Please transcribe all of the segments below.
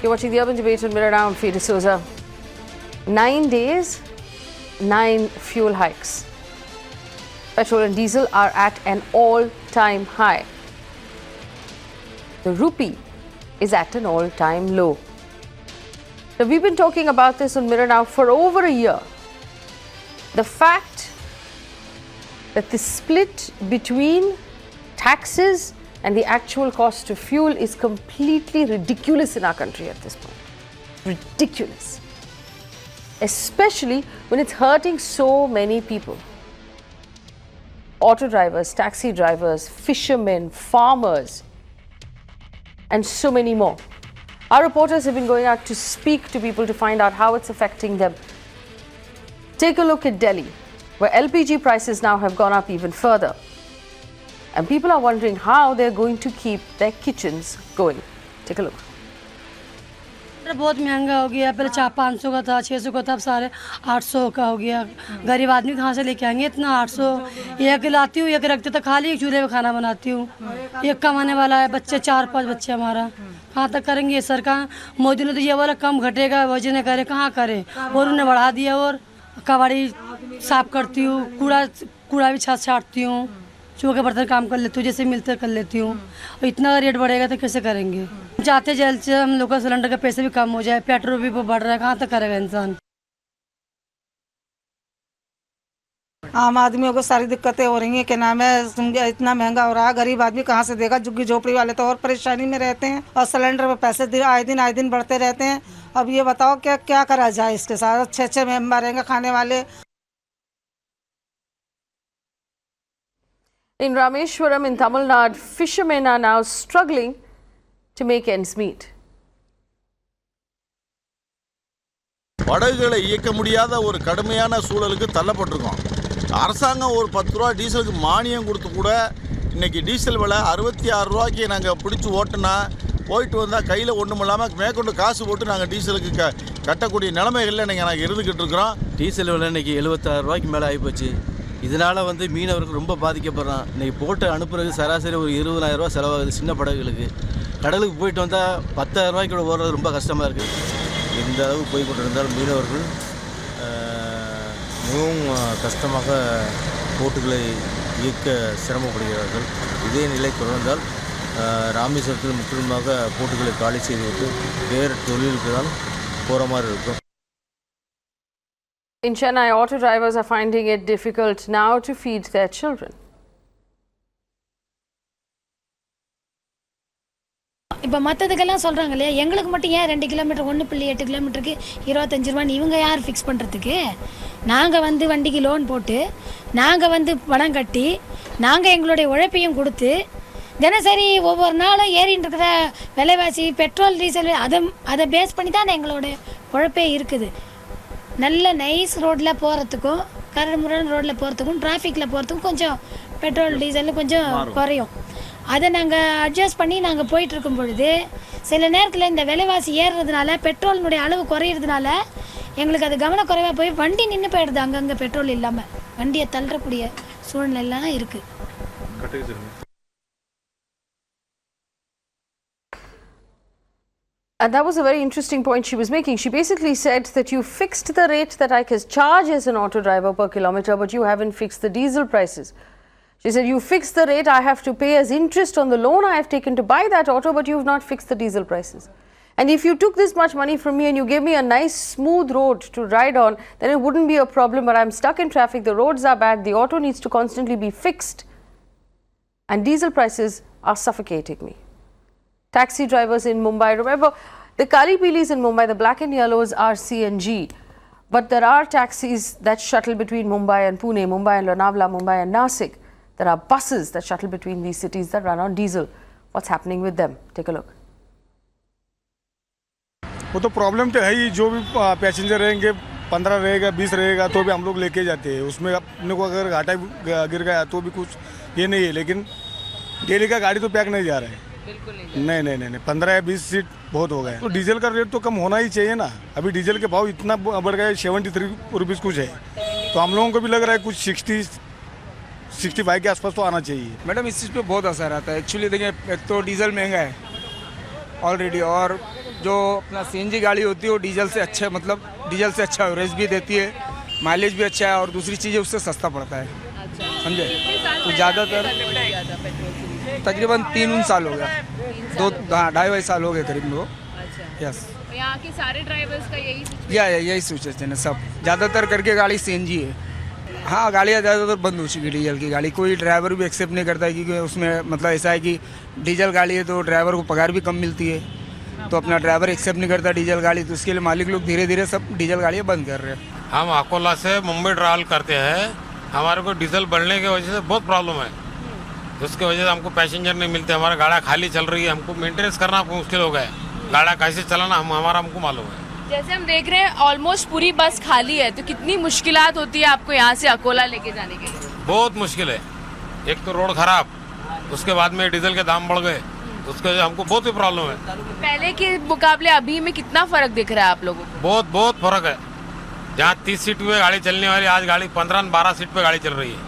You're watching the Urban Debate on Mirror Now. I'm Faye D'Souza. 9 days, 9 fuel hikes. Petrol and diesel are at an all-time high. The rupee is at an all-time low. Now, we've been talking about this on Mirror Now for over a year. The fact that the split between taxes and the actual cost of fuel is completely ridiculous in our country at this point. Ridiculous. Especially when it's hurting so many people. Auto drivers, taxi drivers, fishermen, farmers, and so many more. Our reporters have been going out to speak to people to find out how it's affecting them. Take a look at Delhi, where LPG prices now have gone up even further. And people are wondering how they're going to keep their kitchens going. Take a look. बहुत महंगा हो गया, पहले 500 का था, 600 का था, अब सारे 800 का हो गया। गरीब आदमी कहाँ से लेके आएंगे इतना 800? एक लाती हूँ, एक रखते तो खाली एक चूल्हे में खाना बनाती हूँ। एक कमाने वाला है, बच्चे 4-5 बच्चे हमारा, कहाँ तक करेंगे? सरकार मोदी ने तो ये बोला कम घटेगा, वजह ने करे, कहाँ करे? और उन्हें बढ़ा दिया। और कबाड़ी साफ करती हूँ, कूड़ा भी छाटती हूँ, चूहे के बर्तन काम कर लेती हूँ, जैसे मिलते कर लेती हूँ। और इतना रेट बढ़ेगा तो कैसे करेंगे? चाहते जल्द से हम लोग का सिलेंडर के पैसे भी कम हो जाए, पेट्रोल भी बढ़ रहा है, कहाँ तक करेगा इंसान? आम आदमियों को सारी दिक्कतें हो रही हैं, क्या नाम है, इतना महंगा हो रहा है, गरीब आदमी कहाँ से देगा? झुग्गी झोपड़ी वाले तो और परेशानी में रहते हैं, और सिलेंडर पे पैसे आए दिन बढ़ते रहते हैं। अब ये बताओ क्या करा जाए इसके साथ? अच्छे मेंबर रहेंगे खाने वाले। In Rameshwaram in Tamil Nadu, fishermen are now struggling to make ends meet. படகுகளை இயக்க முடியாத ஒரு கடுமையான சூழலுக்கு தள்ளப்பட்டிருக்கோம். அரசாங்கம் ஒரு 10 ரூபா டீசலுக்கு மானியம் கொடுத்து கூட இன்னைக்கு டீசல் விலை 66 ரூபாய்க்கு நாங்கள் பிடிச்சி ஓட்டுனா போயிட்டு வந்தால் கையில் ஒன்றும் இல்லாமல் மேற்கொண்டு காசு போட்டு நாங்கள் டீசலுக்கு கட்டக்கூடிய நிலைமைகளில் நாங்கள் இருந்துக்கிட்டு இருக்கிறோம். டீசல் விலை இன்றைக்கி 76 ரூபாய்க்கு மேலே ஆகிப்போச்சு. இதனால் மீனவர்கள் ரொம்ப பாதிக்கப்படுறான். இன்றைக்கி போட்டு அனுப்புறது சராசரி ஒரு 20,000 ரூபா செலவாகுது சின்ன படகுகளுக்கு. கடலுக்கு போயிட்டு வந்தால் 10,000 ரூபாய்க்கு கூட ஓடுறது ரொம்ப கஷ்டமாக இருக்குது. இந்த அளவு போய் கொண்டிருந்தால் மீனவர்கள் மிகவும் கஷ்டமாக போட்டுகளை இயக்க சிரமப்படுகிறார்கள். இதே நிலை தொடர்ந்தால் ராமேஸ்வரத்தில் முற்றிலுமாக போட்டுகளை காலி செய்துவிட்டு வேறு தொழிலுக்கு தான் போகிற மாதிரி இருக்கும். In Chennai, auto drivers are finding it difficult now to feed their children. இப்போ மற்றதுக்கெல்லாம் சொல்கிறாங்க இல்லையா, எங்களுக்கு மட்டும் ஏன் 2 கிலோமீட்டர் 1.8 கிலோமீட்டருக்கு 25 ரூபான்னு இவங்க யார் ஃபிக்ஸ் பண்ணுறதுக்கு? நாங்கள் வண்டிக்கு லோன் போட்டு, நாங்கள் பணம் கட்டி, நாங்கள் எங்களுடைய உழைப்பையும் கொடுத்து, தினசரி ஒவ்வொரு நாளும் ஏறின்னு இருக்கிற விலைவாசி, பெட்ரோல் டீசல் அதை பேஸ் பண்ணி தான் எங்களோட உழைப்பே இருக்குது. நல்ல நைஸ் ரோட்டில் போகிறதுக்கும், கரடுமுரடான ரோட்டில் போகிறதுக்கும், டிராஃபிக்கில் போகிறதுக்கும் கொஞ்சம் பெட்ரோல் டீசல் கொஞ்சம் குறையும். அதை நாங்கள் அட்ஜஸ்ட் பண்ணி நாங்கள் போயிட்டுருக்கும் பொழுது சில நேரத்தில் இந்த விலைவாசி ஏறுறதுனால, பெட்ரோலினுடைய அளவு குறையிறதுனால எங்களுக்கு அது கவனக்குறைவாக போய் வண்டி நின்று போயிடுது. அங்கங்கே பெட்ரோல் இல்லாமல் வண்டியை தள்ளக்கூடிய சூழ்நிலைலாம் இருக்குது. And that was a very interesting point she was making. She basically said that you fixed the rate that I can charge as an auto driver per kilometer, but you haven't fixed the diesel prices. She said, you fixed the rate I have to pay as interest on the loan I have taken to buy that auto, but you've not fixed the diesel prices. And if you took this much money from me and you gave me a nice smooth road to ride on, then it wouldn't be a problem, but I'm stuck in traffic, the roads are bad, the auto needs to constantly be fixed. And diesel prices are suffocating me. Taxi drivers in Mumbai, remember, the Kali Pilis in Mumbai, the black and yellows are CNG. But there are taxis that shuttle between Mumbai and Pune, Mumbai and Lonavala, Mumbai and Nasik. There are buses that shuttle between these cities that run on diesel. What's happening with them? Take a look. वो तो problem तो है ही, जो भी passenger रहेंगे 15 रहेगा 20 रहेगा तो भी हम लोग लेके जाते हैं। उसमें अपने को अगर घाटा गिर गया तो भी कुछ ये नहीं है, लेकिन डेली का गाड़ी तो पैक नहीं जा रहा है। बिल्कुल नहीं 15 या 20 सीट बहुत हो गए। तो डीजल का रेट तो कम होना ही चाहिए ना। अभी डीजल के भाव इतना बढ़ गए, 73 रुपीज़ कुछ है, तो हम लोगों को भी लग रहा है कुछ 60-65 के आसपास तो आना चाहिए। मैडम इस चीज़ पे बहुत असर आता है। एक्चुअली देखिए, एक तो डीजल महंगा है ऑलरेडी। और जो अपना सीएनजी गाड़ी होती है वो डीजल से अच्छा, मतलब डीजल से अच्छा एवरेज भी देती है, माइलेज भी अच्छा है और दूसरी चीज़ें उससे सस्ता पड़ता है। समझे? तो ज़्यादातर तकरीबन 3 साल हो गया, 2-2.5 साल हो गए करीब में वो। यस, यहाँ के सारे ड्राइवर्स का यही यही सिचुएशन है सब, ज़्यादातर करके गाड़ी सीएनजी है। हाँ, गाड़ियाँ ज़्यादातर बंद हो चुकी है डीजल की गाड़ी, कोई ड्राइवर भी एक्सेप्ट नहीं करता है, क्योंकि उसमें मतलब ऐसा है कि डीजल गाड़ी है तो ड्राइवर को पगार भी कम मिलती है, तो अपना ड्राइवर एक्सेप्ट नहीं करता डीजल गाड़ी, तो उसके लिए मालिक लोग धीरे धीरे सब डीजल गाड़ियाँ बंद कर रहे हैं। हम अकोला से मुंबई ट्रैवल करते हैं, हमारे को डीजल बढ़ने की वजह से बहुत प्रॉब्लम है, उसकी वजह से हमको पैसेंजर नहीं मिलते, हमारा गाड़ा खाली चल रही है, हमको मेंटेनेंस करना मुश्किल हो गया है, गाड़ा कैसे चलाना हमको मालूम है। जैसे हम देख रहे हैं ऑलमोस्ट पूरी बस खाली है, तो कितनी मुश्किलात होती है आपको यहाँ से अकोला लेके जाने के लिए? बहुत मुश्किल है, एक तो रोड खराब, उसके बाद में डीजल के दाम बढ़ गए, उसके वजह से हमको बहुत ही प्रॉब्लम है। पहले के मुकाबले अभी में कितना फर्क दिख रहा है आप लोगों को? बहुत फर्क है। जहाँ 30 सीट पे गाड़ी चलने वाली आज गाड़ी 15-12 सीट पे गाड़ी चल रही है,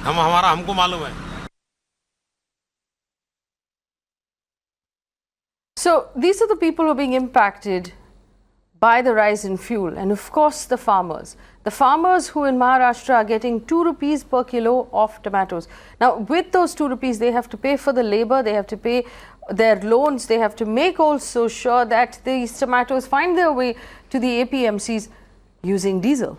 हमको मालूम है। So these are the people who are being impacted by the rise in fuel, and of course the farmers. The farmers who in Maharashtra are getting 2 rupees per kilo of tomatoes. Now with those 2 rupees they have to pay for the labor, they have to pay their loans, they have to make also sure that these tomatoes find their way to the APMCs using diesel.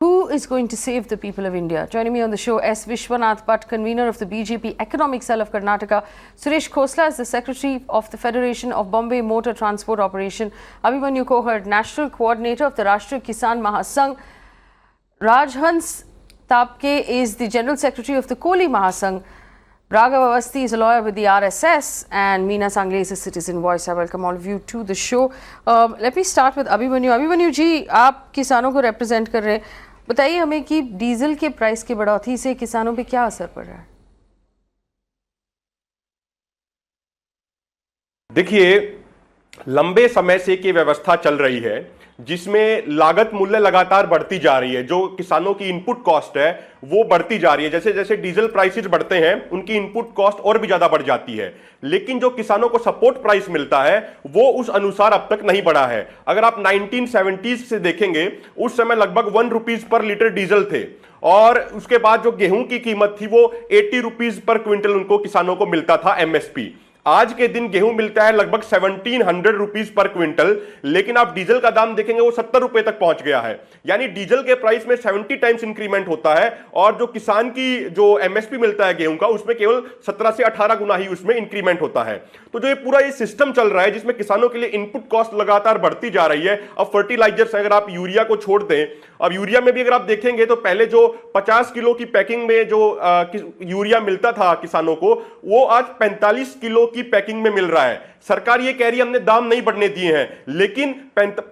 Who is going to save the people of India? Joining me on the show, S. Vishwanath Bhatt, convener of the BJP Economic Cell of Karnataka. Suresh Khosla is the secretary of the Federation of Bombay Motor Transport Operation. Abhimanyu Kohad, national coordinator of the Rashtriya Kisan Mahasangh. Rajhans Tapke is the general secretary of the Koli Mahasangh. Raghav Avasthi is a lawyer with the RSS, and Meena Sangle is a Citizen Voice. I welcome all of you to the show. Let me start with Abhimanyu. Abhimanyu ji, आप किसानों को represent कर रहे हैं, बताइए हमें कि diesel के प्राइस की बढ़ोतरी से किसानों पे क्या असर पड़ रहा है? देखिए, लंबे समय से की व्यवस्था चल रही है जिसमें लागत मूल्य लगातार बढ़ती जा रही है, जो किसानों की इनपुट कॉस्ट है वो बढ़ती जा रही है। जैसे जैसे डीजल प्राइसेस बढ़ते हैं उनकी इनपुट कॉस्ट और भी ज्यादा बढ़ जाती है, लेकिन जो किसानों को सपोर्ट प्राइस मिलता है वो उस अनुसार अब तक नहीं बढ़ा है। अगर आप 1970s से देखेंगे उस समय लगभग 1 रुपीज पर लीटर डीजल थे, और उसके बाद जो गेहूं की कीमत थी वो 80 रुपीज पर क्विंटल उनको किसानों को मिलता था एमएसपी। आज के दिन गेहूं मिलता है लगभग 1700 रुपीज पर क्विंटल, लेकिन आप डीजल का दाम देखेंगे वो 70 रुपए तक पहुंच गया है। यानी डीजल के प्राइस में 70 टाइम्स इंक्रीमेंट होता है, और जो किसान की जो एमएसपी मिलता है गेहूं का उसमें केवल 17 से 18 गुना ही उसमें इंक्रीमेंट होता है। तो जो ये पूरा ये सिस्टम चल रहा है जिसमें किसानों के लिए इनपुट कॉस्ट लगातार बढ़ती जा रही है। अब फर्टिलाइजर्स, अगर आप यूरिया को छोड़ दें, अब यूरिया में भी अगर आप देखेंगे तो पहले जो 50 किलो की पैकिंग में जो यूरिया मिलता था किसानों को, वो आज 45 किलो की पैकिंग में मिल रहा है। सरकार ये कह रही है हमने दाम नहीं बढ़ने दिए हैं, लेकिन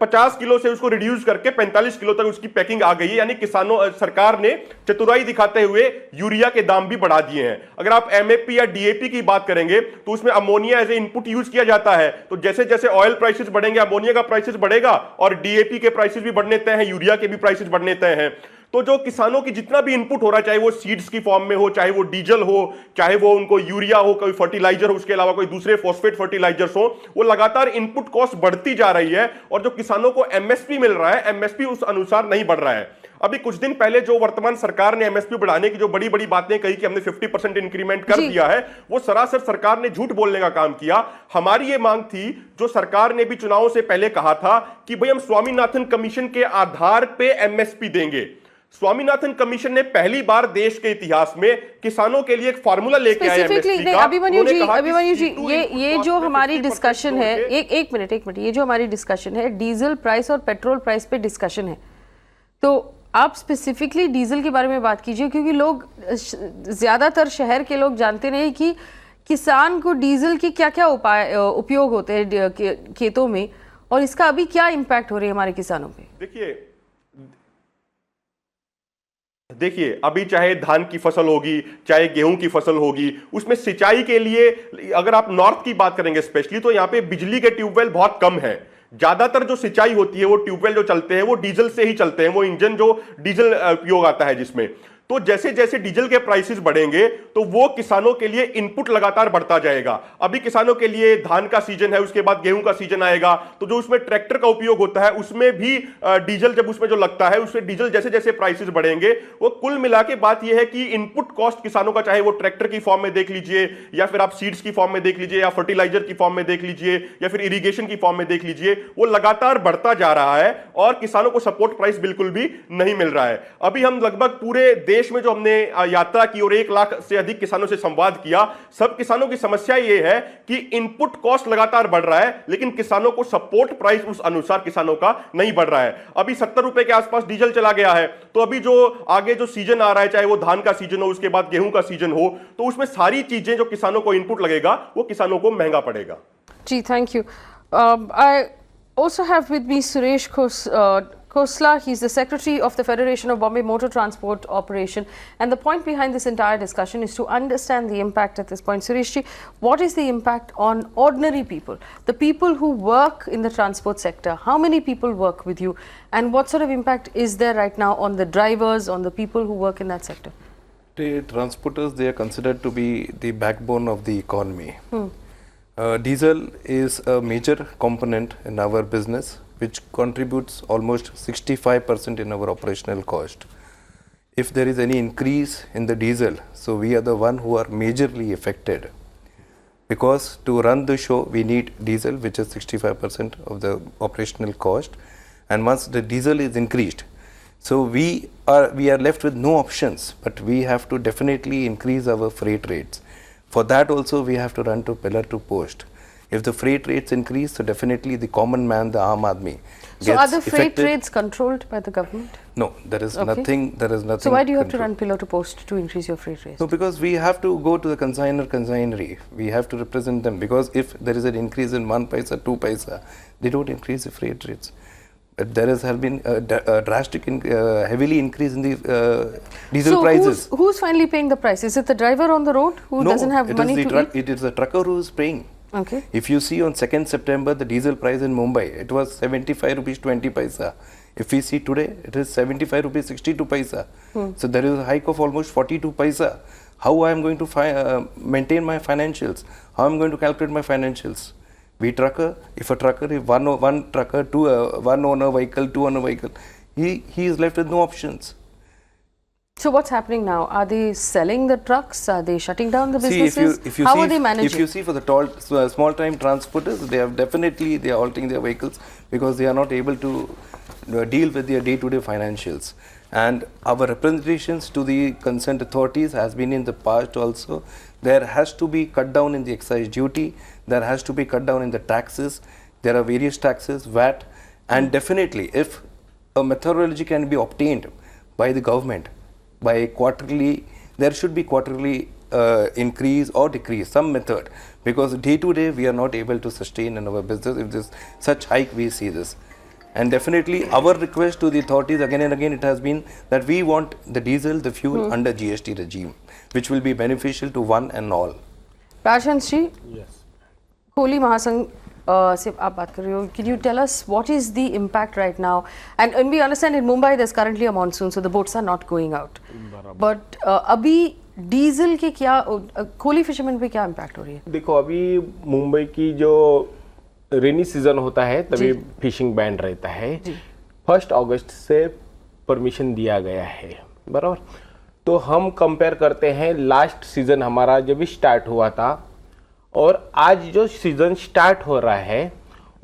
50 किलो से उसको रिड्यूस करके 45 किलो तक उसकी पैकिंग आ गई है। यानी किसानों, सरकार ने चतुराई दिखाते हुए यूरिया के दाम भी बढ़ा दिए हैं। अगर आप एमएपी या डीएपी की बात करेंगे तो उसमें ammonia as a input use किया जाता है, तो जैसे जैसे ऑयल प्राइसेस बढ़ेंगे अमोनिया का प्राइसेस बढ़ेगा और डीएपी के प्राइसेस भी बढ़ने तय हैं, यूरिया के भी प्राइसेस बढ़ने तय हैं। तो जो किसानों की जितना भी इनपुट हो रहा है, चाहे वो सीड्स की फॉर्म में हो, चाहे वो डीजल हो, चाहे वो उनको यूरिया हो, कोई फर्टिलाइजर हो, उसके अलावा कोई दूसरे फॉस्फेट फर्टिलाइजर्स हो, वो लगातार इनपुट कॉस्ट बढ़ती जा रही है, और जो किसानों को एमएसपी मिल रहा है एमएसपी उस अनुसार नहीं बढ़ रहा है। अभी कुछ दिन पहले जो वर्तमान सरकार ने एमएसपी बढ़ाने की जो बड़ी बड़ी बातें कही कि हमने 50% इंक्रीमेंट कर दिया है, वो सरासर सरकार ने झूठ बोलने का काम किया। हमारी ये मांग थी, जो सरकार ने भी चुनावों से पहले कहा था कि भाई हम स्वामीनाथन कमीशन के आधार पे एमएसपी देंगे। स्वामीनाथन कमीशन ने पहली बार देश के इतिहास में किसानों के लिए एक फार्मूला लेके आया एमएसपी का। अभिमन्यु जी, ये जो हमारी डिस्कशन है, एक मिनट, ये जो हमारी डिस्कशन है डीजल प्राइस और पेट्रोल प्राइस पे डिस्कशन है, तो आप स्पेसिफिकली डीजल के बारे में बात कीजिए, क्योंकि लोग, ज्यादातर शहर के लोग जानते नहीं कि किसान को डीजल के क्या क्या उपयोग होते हैं खेतों में, और इसका अभी क्या इम्पैक्ट हो रही है हमारे किसानों पे। देखिए, अभी चाहे धान की फसल होगी, चाहे गेहूं की फसल होगी, उसमें सिंचाई के लिए अगर आप नॉर्थ की बात करेंगे स्पेशली, तो यहां पे बिजली के ट्यूबवेल बहुत कम है। ज्यादातर जो सिंचाई होती है वो ट्यूबवेल जो चलते हैं वो डीजल से ही चलते हैं, वो इंजन जो डीजल उपयोग आता है जिसमें। तो जैसे जैसे डीजल के प्राइसेस बढ़ेंगे तो वो किसानों के लिए इनपुट लगातार बढ़ता जाएगा। अभी किसानों के लिए धान का सीजन है, उसके बाद गेहूं का सीजन आएगा, तो जो उसमें ट्रैक्टर का उपयोग होता है उसमें भी डीजल जब उसमें जो लगता है उसमें डीजल जैसे जैसे प्राइसेस बढ़ेंगे, वो कुल मिला के बात यह है कि इनपुट कॉस्ट किसानों का, चाहे वो ट्रैक्टर की फॉर्म में देख लीजिए या फिर आप सीड्स की फॉर्म में देख लीजिए या फर्टिलाइजर की फॉर्म में देख लीजिए या फिर इरिगेशन की फॉर्म में देख लीजिए, वो लगातार बढ़ता जा रहा है और किसानों को सपोर्ट प्राइस बिल्कुल भी नहीं मिल रहा है। अभी हम लगभग पूरे देश में जो हमने यात्रा की और 1 लाख से अधिक किसानों से संवाद किया, सब किसानों की समस्या यह है कि इनपुट कॉस्ट लगातार बढ़ रहा है लेकिन किसानों को सपोर्ट प्राइस उस अनुसार किसानों का नहीं बढ़ रहा है। अभी 70 रुपए के आसपास डीजल चला गया है, तो अभी जो आगे जो सीजन आ रहा है, चाहे वो धान का सीजन हो, उसके बाद गेहूं का सीजन हो, तो उसमें सारी चीजें जो किसानों को इनपुट लगेगा वो किसानों को महंगा पड़ेगा। जी, thank you. I also have with me Suresh Khosla. He's the Secretary of the Federation of Bombay Motor Transport Operation. And the point behind this entire discussion is to understand the impact at this point. Suresh ji, what is the impact on ordinary people, the people who work in the transport sector? How many people work with you? And what sort of impact is there right now on the drivers, on the people who work in that sector? The transporters, they are considered to be the backbone of the economy. Diesel is a major component in our business, which contributes almost 65% in our operational cost. If there is any increase in the diesel, so we are the one who are majorly affected, because to run the show we need diesel, which is 65% of the operational cost, and once the diesel is increased, so we are left with no options, but we have to definitely increase our freight rates. For that also we have to run to pillar to post. If the freight rates increase, so definitely the common man, the Aam Aadmi, gets So are the freight affected. rates controlled by the government? No, there is Okay. nothing. There is nothing. So why do you have to controlled. run pillar to post to increase your freight rates? No, because we have to go to the consignery. We have to represent them, because if there is an increase in 1 paisa, 2 paisa, they don't increase the freight rates. But there has been a drastic, heavily increase in the diesel So prices. who's finally paying the price? Is it the driver on the road who No, doesn't have it money is to the eat? it is the trucker who is paying. Okay. If you see on 2nd September, the diesel price in Mumbai, it was 75 rupees 20 paisa. If we see today, it is 75 rupees 62 paisa. So there is a hike of almost 42 paisa. How I am going to maintain my financials? How I am going to calculate my financials? We trucker, if one trucker, one owner vehicle, 2 owner vehicle, he is left with no options. So what's happening now? Are they selling the trucks? Are they shutting down the businesses? See, if you How see, are they managing? If you see for the small time transporters, they are halting their vehicles because they are not able to deal with their day-to-day financials. And our representations to the concerned authorities has been in the past also. There has to be cut down in the excise duty. There has to be cut down in the taxes. There are various taxes, VAT, and definitely if a methodology can be obtained by the government by quarterly, there should be quarterly increase or decrease, some method, because day to day we are not able to sustain in our business if this such hike we see this. And definitely our request to the authorities again and again, it has been that we want the diesel, the fuel under GST regime, which will be beneficial to one and all. Rajhans ji, Kohli Mahasangh से आप बात कर रहे हो. Can you tell us what is the impact right now? And we understand in Mumbai there's currently a monsoon, so the boats are not going out. But अभी diesel के क्या, Kohli fisherman पे क्या इम्पैक्ट हो रही है? देखो, अभी मुंबई की जो रेनी सीजन होता है तभी फिशिंग बैन रहता है. 1 अगस्त से परमिशन दिया गया है, बराबर. तो हम कंपेयर करते हैं लास्ट सीजन हमारा जब स्टार्ट हुआ था और आज जो सीजन स्टार्ट हो रहा है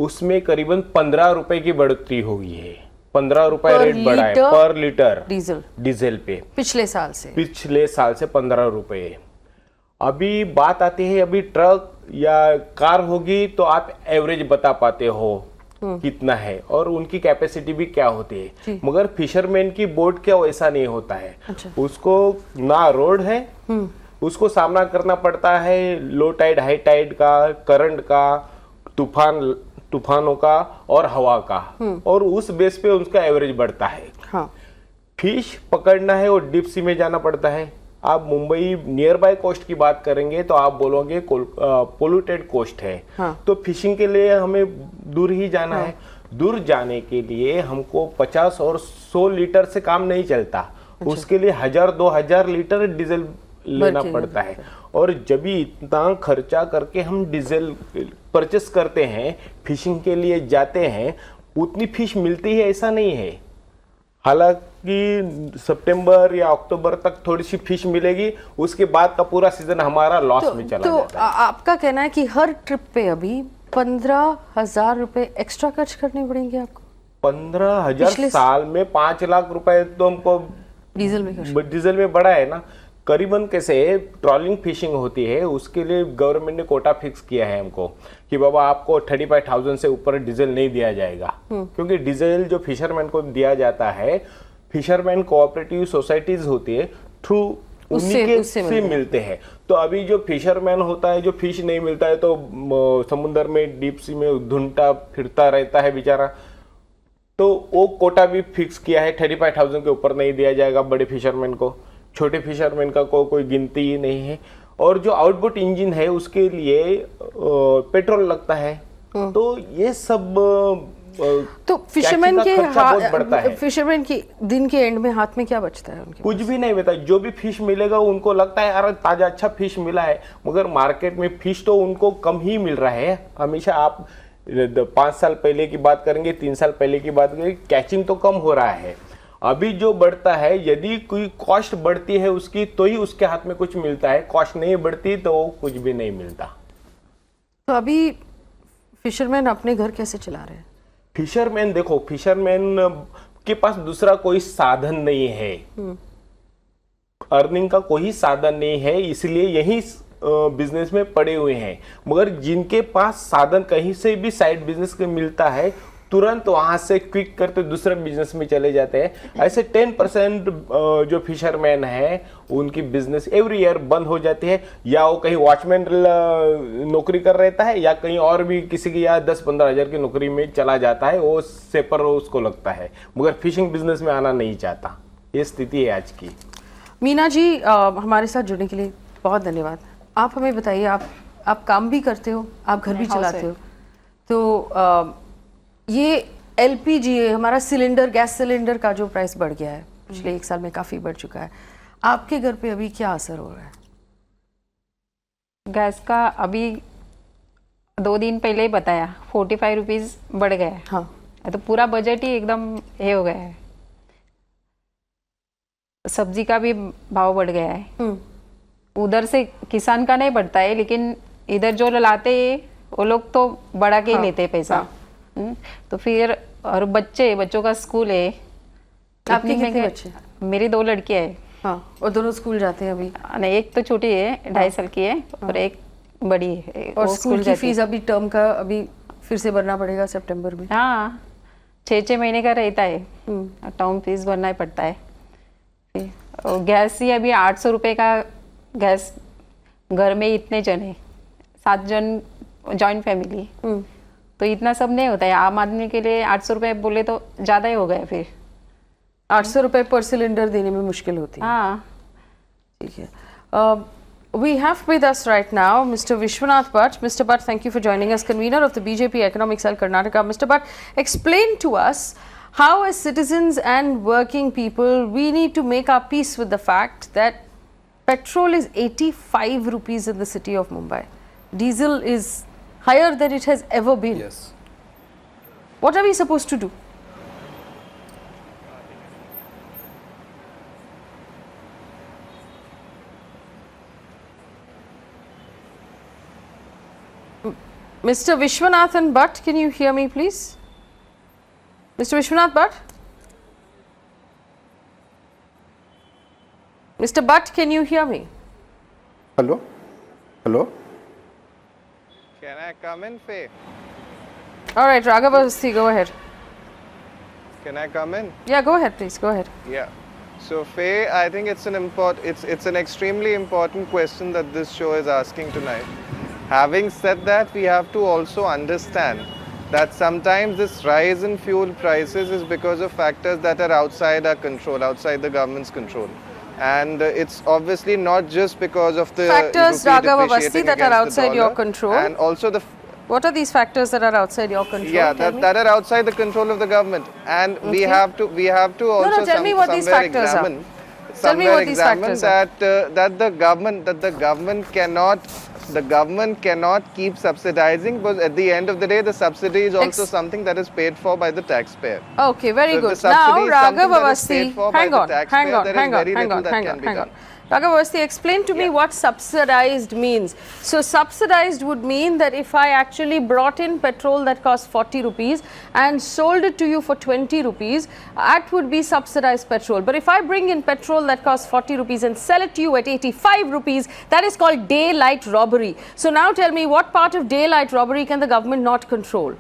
उसमें करीबन 15 रुपए की बढ़ोतरी हुई है. 15 रुपए रेट बढ़ा है पर लीटर डीजल पे पिछले साल से 15 रुपए. अभी बात आती है, अभी ट्रक या कार होगी तो आप एवरेज बता पाते हो कितना है और उनकी कैपेसिटी भी क्या होती है, मगर फिशरमैन की बोट क्या वैसा नहीं होता है. उसको ना रोड है, उसको सामना करना पड़ता है लो टाइड, हाई टाइड का, करंट का, तूफानों का और हवा का, और उस बेस पे उसका एवरेज बढ़ता है. फिश पकड़ना है और डीप सी में जाना पड़ता है. आप मुंबई नियर बाय कोस्ट की बात करेंगे तो आप बोलोगे पोल्यूटेड कोस्ट है. तो फिशिंग के लिए हमें दूर ही जाना है. दूर जाने के लिए हमको 50 और 100 लीटर से काम नहीं चलता. उसके लिए 1000-2000 लीटर डीजल लेना पड़ता है। और जब भी इतना खर्चा करके हम डीजल परचेस करते हैं, फिशिंग के लिए जाते हैं, उतनी फिश मिलती है ऐसा नहीं है। हालांकि सितंबर या अक्टूबर तक थोड़ी सी फिश मिलेगी, उसके बाद का पूरा सीजन हमारा लॉस में चला जाता है। आपका कहना है कि हर ट्रिप पे अभी 15,000 रुपए एक्स्ट्रा खर्च करने पड़ेंगे आपको? 15,000 साल में 5 लाख रुपए तो हमको डीजल में बढ़ा है ना। करीबन कैसे ट्रॉलिंग फिशिंग होती है, उसके लिए गवर्नमेंट ने कोटा फिक्स किया है हमको कि बाबा आपको 35,000 से ऊपर डीजल नहीं दिया जाएगा, क्योंकि डीजल जो फिशरमैन को दिया जाता है, फिशरमैन कोऑपरेटिव सोसाइटीज होती है, थ्रू उससे मिलते हैं। तो अभी जो फिशरमैन होता है, जो फिश नहीं मिलता है, तो समुद्र में डीप सी में ढूंढता फिरता रहता है बेचारा, तो वो कोटा भी फिक्स किया है, 35,000 के ऊपर नहीं दिया जाएगा बड़े फिशरमैन को। छोटे फिशरमैन का कोई गिनती ही नहीं है। और जो आउटबोट इंजन है उसके लिए पेट्रोल लगता है। तो ये सब तो फिशरमैन के फिशरमैन की दिन के एंड में हाथ में क्या बचता है उनके? कुछ भी नहीं बता। जो भी फिश मिलेगा उनको लगता है यार ताजा अच्छा फिश मिला है, मगर मार्केट में फिश तो उनको कम ही मिल रहा है। हमेशा आप 5 साल पहले की बात करेंगे, 3 साल पहले की बात करेंगे, कैचिंग तो कम हो रहा है। अभी जो बढ़ता है, यदि कोई कॉस्ट बढ़ती है उसकी, तो ही उसके हाथ में कुछ मिलता है। कॉस्ट नहीं बढ़ती तो कुछ भी नहीं मिलता। तो अभी फिशरमैन अपने घर कैसे चला रहे हैं? फिशरमैन देखो, फिशरमैन के पास दूसरा कोई साधन नहीं है, अर्निंग का कोई साधन नहीं है, इसलिए यही बिजनेस में पड़े हुए हैं। मगर जिनके पास साधन कहीं से भी साइड बिजनेस के मिलता है, तुरंत वहां से क्विक करते दूसरे बिजनेस में चले जाते हैं। ऐसे 10% जो फिशरमैन है उनकी बिजनेस एवरी ईयर बंद हो जाती है, या वो कहीं वॉचमैन नौकरी कर रहता है, या कहीं और भी किसी की या 10-15 हजार की नौकरी में चला जाता है, वो सेपर उसको लगता है, मगर फिशिंग बिजनेस में आना नहीं चाहता। ये स्थिति है आज की। मीना जी, हमारे साथ जुड़ने के लिए बहुत धन्यवाद। आप हमें बताइए, आप काम भी करते हो, आप घर भी चलाते हो, तो ये LPG हमारा सिलेंडर, गैस सिलेंडर का जो प्राइस बढ़ गया है पिछले 1 साल में, काफ़ी बढ़ चुका है, आपके घर पे अभी क्या असर हो रहा है? गैस का अभी 2 दिन पहले ही बताया 45 रुपीज़ बढ़ गया है। हाँ, तो पूरा बजट ही एकदम ये हो गया है। सब्जी का भी भाव बढ़ गया है। उधर से किसान का नहीं बढ़ता है, लेकिन इधर जो लाते हैं वो लोग तो बढ़ा के ही लेते हैं पैसा। तो फिर और बच्चों का स्कूल है। आपके कितने बच्चे? मेरी 2 लड़कियां हैं। हाँ, और दोनों स्कूल जाते हैं अभी? नहीं, एक तो छोटी है, 2.5 साल की है, और एक बड़ी है। और स्कूल की फीस अभी टर्म का अभी फिर से भरना पड़ेगा सितंबर में? हाँ, 6-6 महीने का रहता है, टर्म फीस भरना ही पड़ता है। और गैस ही अभी 800 रुपये का गैस, घर में इतने जन है, 7 जन जॉइंट फैमिली, तो इतना सब नहीं होता है। आम आदमी के लिए 800 रुपये बोले तो ज़्यादा ही हो गए। फिर 800 रुपये पर सिलेंडर देने में मुश्किल होती है। हाँ, ठीक है। We have with us right now Mr. Vishwanath Bhatt. Mr. Bhatt, thank you for joining us, convener of the BJP Economic Cell Karnataka. Mr. Bhatt, explain to us how as citizens and working people we need to make our peace with the fact that petrol is 85 rupees in the city of Mumbai. Diesel is higher than it has ever been. Yes. What are we supposed to do? Mr. Vishwanathan Bhatt, can you hear me please? Mr. Vishwanath Bhatt? Mr. Bhatt, can you hear me? Hello? Hello? Can I come in, Faye? All right, Raghavasti, go ahead. Can I come in? Yeah, go ahead, please. Go ahead. Yeah. So, Faye, I think it's an extremely important question that this show is asking tonight. Having said that, we have to also understand that sometimes this rise in fuel prices is because of factors that are outside our control, outside the government's control. And it's obviously not just because of the factors, Raghavasti, that are outside your control. And also what are these factors that are outside your control? Yeah, that are outside the control of the government, and we have to also tell me what these factors examine somewhere examined that the government cannot keep subsidizing, but at the end of the day, the subsidy is also something that is paid for by the taxpayer. Okay, very So if good. the subsidy Now, is something Raghav that is paid Avasthi, for by hang the on. taxpayer, there is very little that can be done. Raghav Avasthi, explain to me what subsidized means. So, subsidized would mean that if I actually brought in petrol that cost 40 rupees and sold it to you for 20 rupees, that would be subsidized petrol. But if I bring in petrol that costs 40 rupees and sell it to you at 85 rupees, that is called daylight robbery. So, now tell me, what part of daylight robbery can the government not control?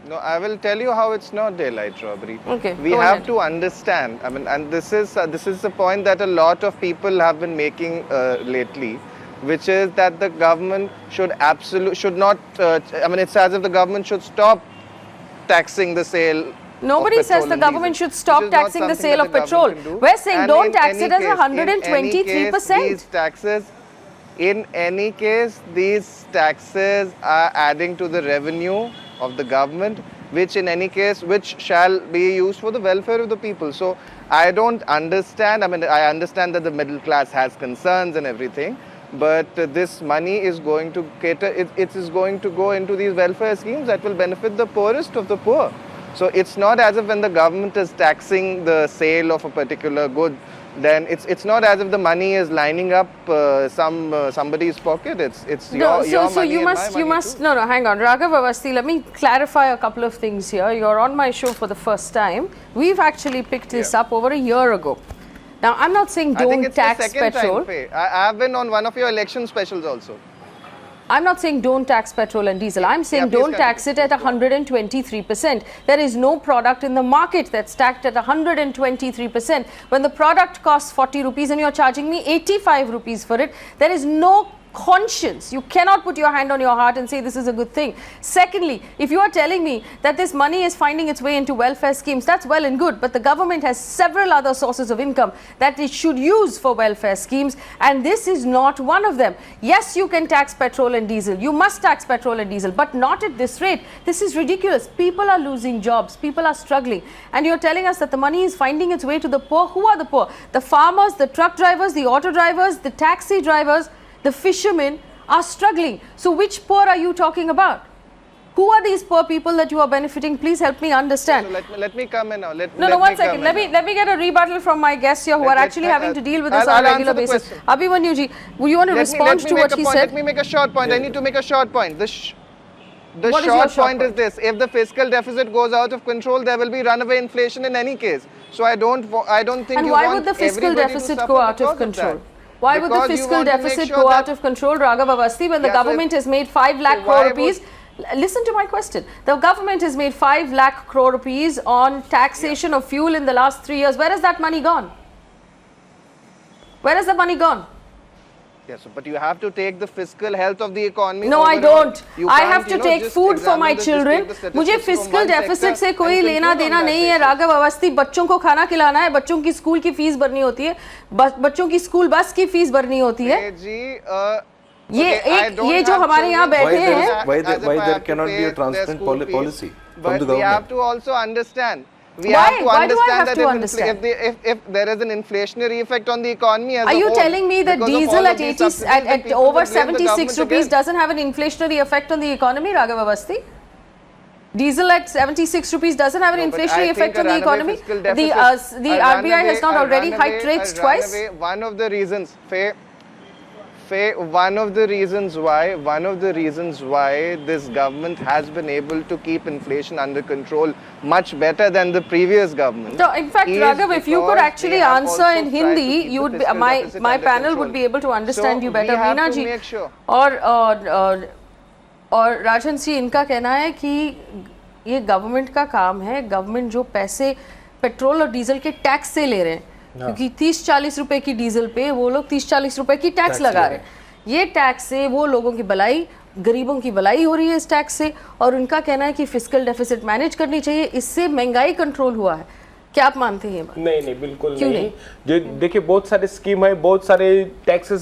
No, I will tell you how it's not daylight robbery. Okay, we go have ahead. to understand. I mean, and this is the point that a lot of people have been making lately, which is that the government should not. I mean, it's as if the government should stop taxing the sale. Nobody says the government should stop taxing the sale of petrol. We're saying don't tax it as 123%. These taxes, in any case, these taxes are adding to the revenue of the government, which in any case, which shall be used for the welfare of the people. So I don't understand. I mean, I understand that the middle class has concerns and everything, but this money is going to cater. It is going to go into these welfare schemes that will benefit the poorest of the poor. So it's not as if when the government is taxing the sale of a particular good, then it's not as if the money is lining up somebody's pocket. It's your money and my money too. No, hang on, Raghav Avasthi, let me clarify a couple of things here. You're on my show for the first time. We've actually picked this up over a year ago. Now, I'm not saying I think don't it's tax the second petrol. time, Faye. I've been on one of your election specials also. I'm not saying don't tax petrol and diesel. I'm saying please don't tax it at 123%. There is no product in the market that's taxed at 123%. When the product costs 40 rupees and you're charging me 85 rupees for it, there is no conscience. You cannot put your hand on your heart and say this is a good thing. Secondly, if you are telling me that this money is finding its way into welfare schemes, that's well and good, but the government has several other sources of income that it should use for welfare schemes, and this is not one of them. Yes, you can tax petrol and diesel. You must tax petrol and diesel, but not at this rate. This is ridiculous. People are losing jobs. People are struggling. And you're telling us that the money is finding its way to the poor. Who are the poor? The farmers, the truck drivers, the auto drivers, the taxi drivers, the fishermen are struggling. So which poor are you talking about? Who are these poor people that you are benefiting? Please help me understand. So let me come in now. No, one second. Let me get a rebuttal from my guests here who are actually having to deal with this on a regular basis. Abhimanyu ji, you want to respond to what he said? Let me make a short point. I need to make a short point. The What short is your point is this: if the fiscal deficit goes out of control, there will be runaway inflation in any case. So I don't think. And you why want would the fiscal everybody deficit to go suffer out of because control? that. Why would the Because you fiscal want to make deficit sure go that- out of control, Raghav Avasthi, when the Yeah, so government has made 5 lakh so crore why rupees? Listen to my question. The government has made 5 lakh crore rupees on taxation of fuel in the last 3 years. Where has that money gone? Where has the money gone? Yes, but you have to take the fiscal health of the economy. No, I overall. don't. You I can't, have to take just food for my examine children. just take the मुझे statistics from fiscal one deficit से sector कोई and लेना conclude देना on that नहीं है. basis. Raghav Awasthi, बच्चों को खाना खिलाना है, बच्चों की स्कूल की फीस भरनी होती है, बच्चों की स्कूल बस की फीस भरनी होती है. ये जो हमारे यहाँ बैठे हैं, why there cannot be a transparent policy from the But we government? have to also understand. We Why? have to Why do I understand have that to if understand? if there is an inflationary effect on the economy as Are a you whole, telling me that because of diesel all at of these 80 subsidies that at people over will blame the 76 government rupees again? doesn't have an inflationary effect on the economy, Raghav Avasthi? Diesel at 76 rupees doesn't have an No, but I inflationary think effect a on the runaway economy. fiscal The deficit- RBI has not already hiked rates twice. One of the reasons, Faye, one of the reasons why this government has been able to keep inflation under control much better than the previous government. So, in fact, is Raghav, if you could because actually they have answer also in tried to Hindi, keep you the would be, fiscal deficit my under panel control. would be able to understand So you better. we have Meena to ji make sure. और राजन जी, इनका कहना है कि ये government का काम है. Government जो पैसे पेट्रोल और डीजल के टैक्स से ले रहे हैं, क्योंकि 30-40 रुपए की डीजल पे वो लोग 30-40 रुपए की टैक्स लगा रहे हैं. ये टैक्स से वो लोगों की भलाई, गरीबों की भलाई हो रही है इस टैक्स से, और उनका कहना है कि फिस्कल डेफिसिट मैनेज करनी चाहिए, इससे महंगाई कंट्रोल हुआ है. क्या आप मानते हैं ये बात? नहीं, बिल्कुल क्यों नहीं. जो देखिए, बहुत सारे स्कीम है, बहुत सारे टैक्सेस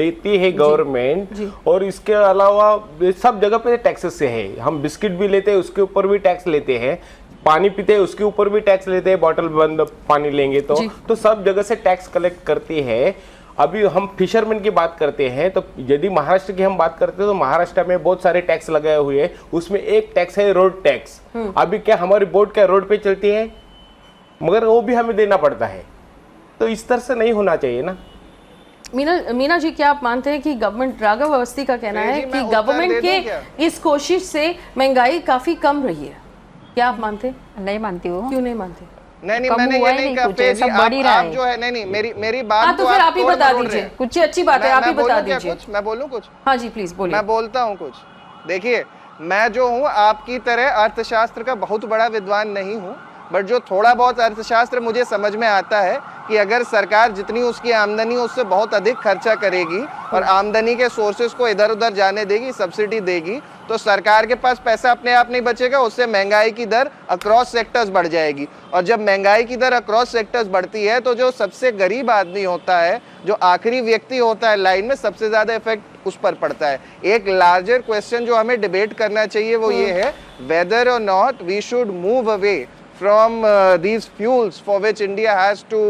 लेती है गवर्नमेंट, और इसके अलावा सब जगह पे टैक्सेस से है. हम बिस्किट भी लेते हैं, उसके ऊपर भी टैक्स लेते हैं. पानी पीते हैं उसके ऊपर भी टैक्स लेते हैं, बॉटल बंद पानी लेंगे तो सब जगह से टैक्स कलेक्ट करते हैं। अभी हम फिशरमैन की बात करते हैं तो यदि महाराष्ट्र की हम बात करते हैं तो महाराष्ट्र में बहुत सारे टैक्स लगाए हुए हैं, उसमें एक टैक्स है रोड टैक्स। अभी क्या हमारी बोट क्या रोड पे चलती है, मगर वो भी हमें देना पड़ता है। तो इस तरह से नहीं होना चाहिए ना। मीना जी, क्या आप मानते हैं कि गवर्नमेंट, राघव अवस्थी का कहना है कि गवर्नमेंट के इस कोशिश से महंगाई काफी कम रही है, क्या आप मानते हैं? नहीं मानती हूँ। क्यों नहीं मानते? नहीं, मैंने ये नहीं कहा, आप जो है नहीं, मेरी बात तो फिर आप ही बता दीजिए, कुछ अच्छी बात है आप ही बता दीजिए। मैं बोलूं कुछ? हाँ जी प्लीज बोलिए। मैं बोलता हूँ कुछ। देखिए, मैं जो हूँ आपकी तरह अर्थशास्त्र का बहुत बड़ा विद्वान नहीं हूँ, बट जो थोड़ा बहुत अर्थशास्त्र मुझे समझ में आता है कि अगर सरकार जितनी उसकी आमदनी उससे बहुत अधिक खर्चा करेगी और आमदनी के सोर्सेज को इधर उधर जाने देगी, सब्सिडी देगी, तो सरकार के पास पैसा अपने आप नहीं बचेगा, उससे महंगाई की दर अक्रॉस सेक्टर्स बढ़ जाएगी। और जब महंगाई की दर अक्रॉस सेक्टर्स बढ़ती है तो जो सबसे गरीब आदमी होता है, जो आखिरी व्यक्ति होता है लाइन में, सबसे ज्यादा इफेक्ट उस पर पड़ता है। एक लार्जर क्वेश्चन जो हमें डिबेट करना चाहिए वो ये है, वेदर और not we should move away from these fuels for which India has to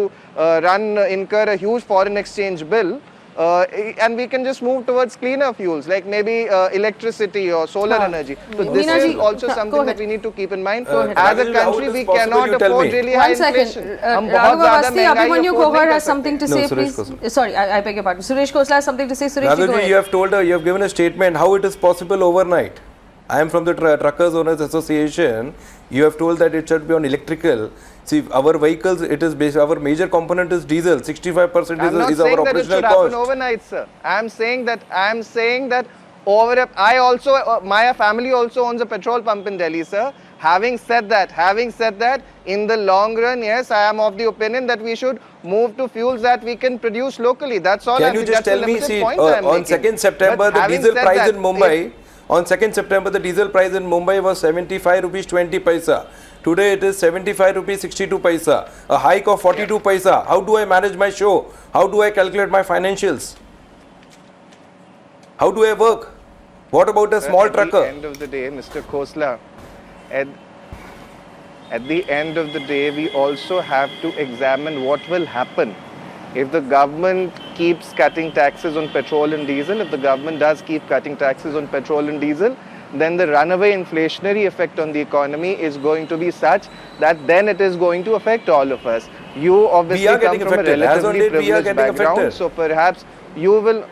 incur a huge foreign exchange bill, and we can just move towards cleaner fuels like maybe electricity or solar energy. So this is also something that we need to keep in mind. As a country, we cannot afford really high inflation. Raghav Avasthi, Abhimanyu Kohar has something to say, please. Sorry, I beg your pardon. Suresh Khosla has something to say. Suresh, Raghav ji, you have given a statement how it is possible overnight. I am from the Truckers Owners Association. You have told that it should be on electrical. See, our vehicles, it is based, our major component is diesel. 65% is our operational cost. Overnight, sir. I am saying that I also, my family also owns a petrol pump in Delhi, sir. Having said that, in the long run, yes, I am of the opinion that we should move to fuels that we can produce locally. That's all. Can you just tell me, see, on 2nd September, the diesel price in Mumbai, on 2nd September, the diesel price in Mumbai was 75 rupees 20 paisa. Today it is 75 rupees 62 paisa. A hike of 42 paisa. How do I manage my show? How do I calculate my financials? How do I work? What about a small trucker? At the end of the day, Mr. Khosla, at the end of the day, we also have to examine what will happen if the government keeps cutting taxes on petrol and diesel. If the government does keep cutting taxes on petrol and diesel, then the runaway inflationary effect on the economy is going to be such that then it is going to affect all of us. You obviously come from a relatively privileged background, so perhaps you will,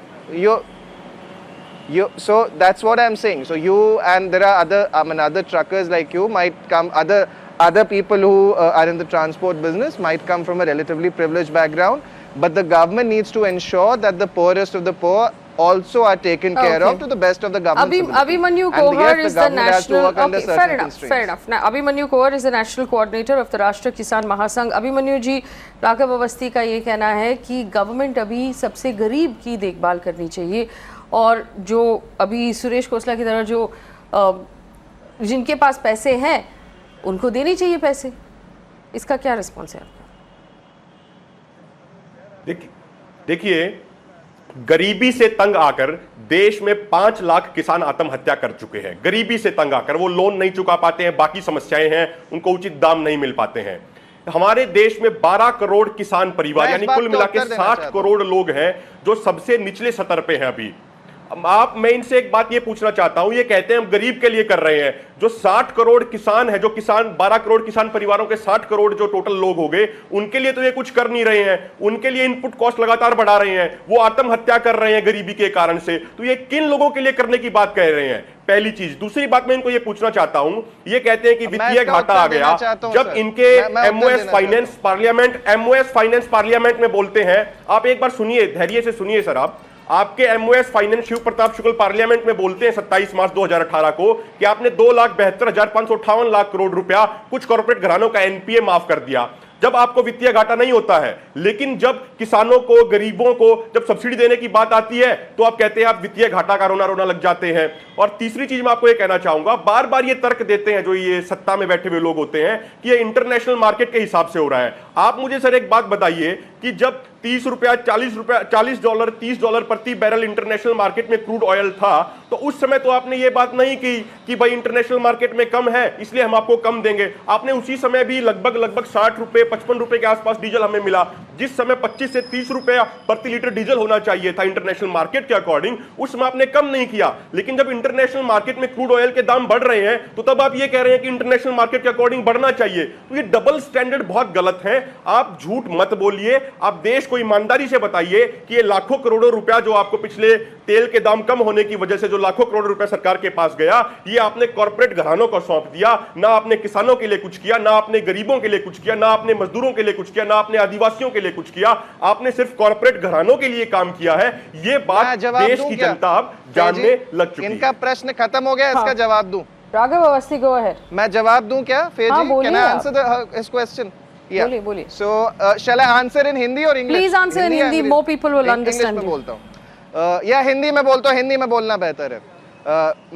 so that's what I'm saying. So you, and there are other truckers like you might come, other people who are in the transport business might come from a relatively privileged background. But the government needs to ensure that the poorest of the poor also are taken care of to the best of the government's ability. Abhimanyu Kohar is the national. Okay, fair enough. Now, Abhimanyu Kohar is the national coordinator of the Rashtriya Kisan Mahasangh. Abhimanyu जी, राघव अवस्थी का ये कहना है कि government अभी सबसे गरीब की देखभाल करनी चाहिए, और जो अभी सुरेश खोसला की तरह जो जिनके पास पैसे हैं उनको देनी चाहिए पैसे। इसका क्या रिस्पॉन्स है आपका? देखिए, गरीबी से तंग आकर देश में 5 लाख किसान आत्महत्या कर चुके हैं। गरीबी से तंग आकर वो लोन नहीं चुका पाते हैं, बाकी समस्याएं हैं, उनको उचित दाम नहीं मिल पाते हैं। हमारे देश में 12 करोड़ किसान परिवार यानी कुल मिला के 60 करोड़ लोग हैं जो सबसे निचले स्तर पे हैं। अभी मैं इनसे एक बात ये पूछना चाहता हूं, ये कहते हैं हम गरीब के लिए कर रहे हैं, जो 60 करोड़ किसान है, जो किसान 12 करोड़ किसान परिवारों के 60 करोड़ जो टोटल लोग हो गए, उनके लिए तो ये कुछ कर नहीं रहे हैं। उनके लिए इनपुट कॉस्ट लगातार बढ़ा रहे हैं, वो आत्महत्या कर रहे हैं गरीबी के कारण से। तो ये किन लोगों के लिए करने की बात कह रहे हैं? पहली चीज। दूसरी बात मैं इनको ये पूछना चाहता हूं, ये कहते हैं कि वित्तीय घाटा आ गया जब इनके एमओएस फाइनेंस पार्लियामेंट में बोलते हैं। आप एक बार सुनिए, धैर्य से सुनिए सर। आपके MOS finance Shiv Pratap Shukla parliament में बोलते हैं 27 मार्च 2018 को कि आपने 2,72,558 लाख करोड़ रुपया कुछ कॉर्पोरेट घरानों का एनपीए माफ कर दिया। जब आपको वित्तीय घाटा नहीं होता है, लेकिन जब किसानों को, गरीबों को जब सब्सिडी देने की बात आती है तो आप कहते हैं आप वित्तीय घाटा का रोना लग जाते हैं। और तीसरी चीज मैं आपको ये कहना चाहूंगा, बार बार ये तर्क देते हैं जो ये सत्ता में बैठे हुए लोग होते हैं कि ये इंटरनेशनल मार्केट के हिसाब से हो रहा है। आप मुझे सर एक बात बताइए कि जब 30 रुपया, 40 रुपया, $40, $30 प्रति बैरल इंटरनेशनल मार्केट में क्रूड ऑयल था, तो उस समय तो आपने ये बात नहीं की कि भाई इंटरनेशनल मार्केट में कम है इसलिए हम आपको कम देंगे। आपने उसी समय भी लगभग 60 रुपए, 55 रुपए के आसपास डीजल हमें मिला, जिस समय 25 से 30 रुपया प्रति लीटर डीजल होना चाहिए था इंटरनेशनल मार्केट के अकॉर्डिंग, उस समय आपने कम नहीं किया। लेकिन जब इंटरनेशनल मार्केट में क्रूड ऑयल के दाम बढ़ रहे हैं तो तब आप ये कह रहे हैं कि इंटरनेशनल मार्केट के अकॉर्डिंग बढ़ना चाहिए। तो ये डबल स्टैंडर्ड बहुत गलत है। आप झूठ मत बोलिए, आप देश को ईमानदारी से बताइए कि ये लाखों करोड़ों रुपया जो आपको पिछले तेल के दाम कम होने की वजह से जो लाखों करोड़ रुपया सरकार के पास गया, ये आपने कॉर्पोरेट घरानों को सौंप दिया। ना आपने किसानों के लिए कुछ किया, ना आपने गरीबों के लिए कुछ किया, ना आपने मजदूरों के लिए कुछ किया, ना आपने आदिवासियों के लिए कुछ किया। आपने सिर्फ कॉर्पोरेट घरानों के लिए काम किया है। ये बात देश की जनता अब जानने लग चुकी है। इनका प्रश्न खत्म हो गया, इसका जवाब दूं? Raghav Awasthi, go ahead. मैं जवाब दूं क्या? Faye ji, can I answer his question? Yeah. बोलिए। So shall I answer in Hindi or English? Please answer in Hindi. More people will understand. English में बोलता हूँ या हिंदी में बोलता हूँ, हिंदी में बोलना बेहतर है।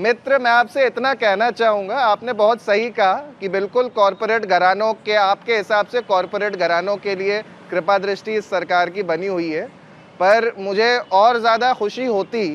मित्र, मैं आपसे इतना कहना चाहूँगा, आपने बहुत सही कहा कि बिल्कुल कॉरपोरेट घरानों के, आपके हिसाब से कॉरपोरेट घरानों के लिए कृपा दृष्टि इस सरकार की बनी हुई है। पर मुझे और ज़्यादा खुशी होती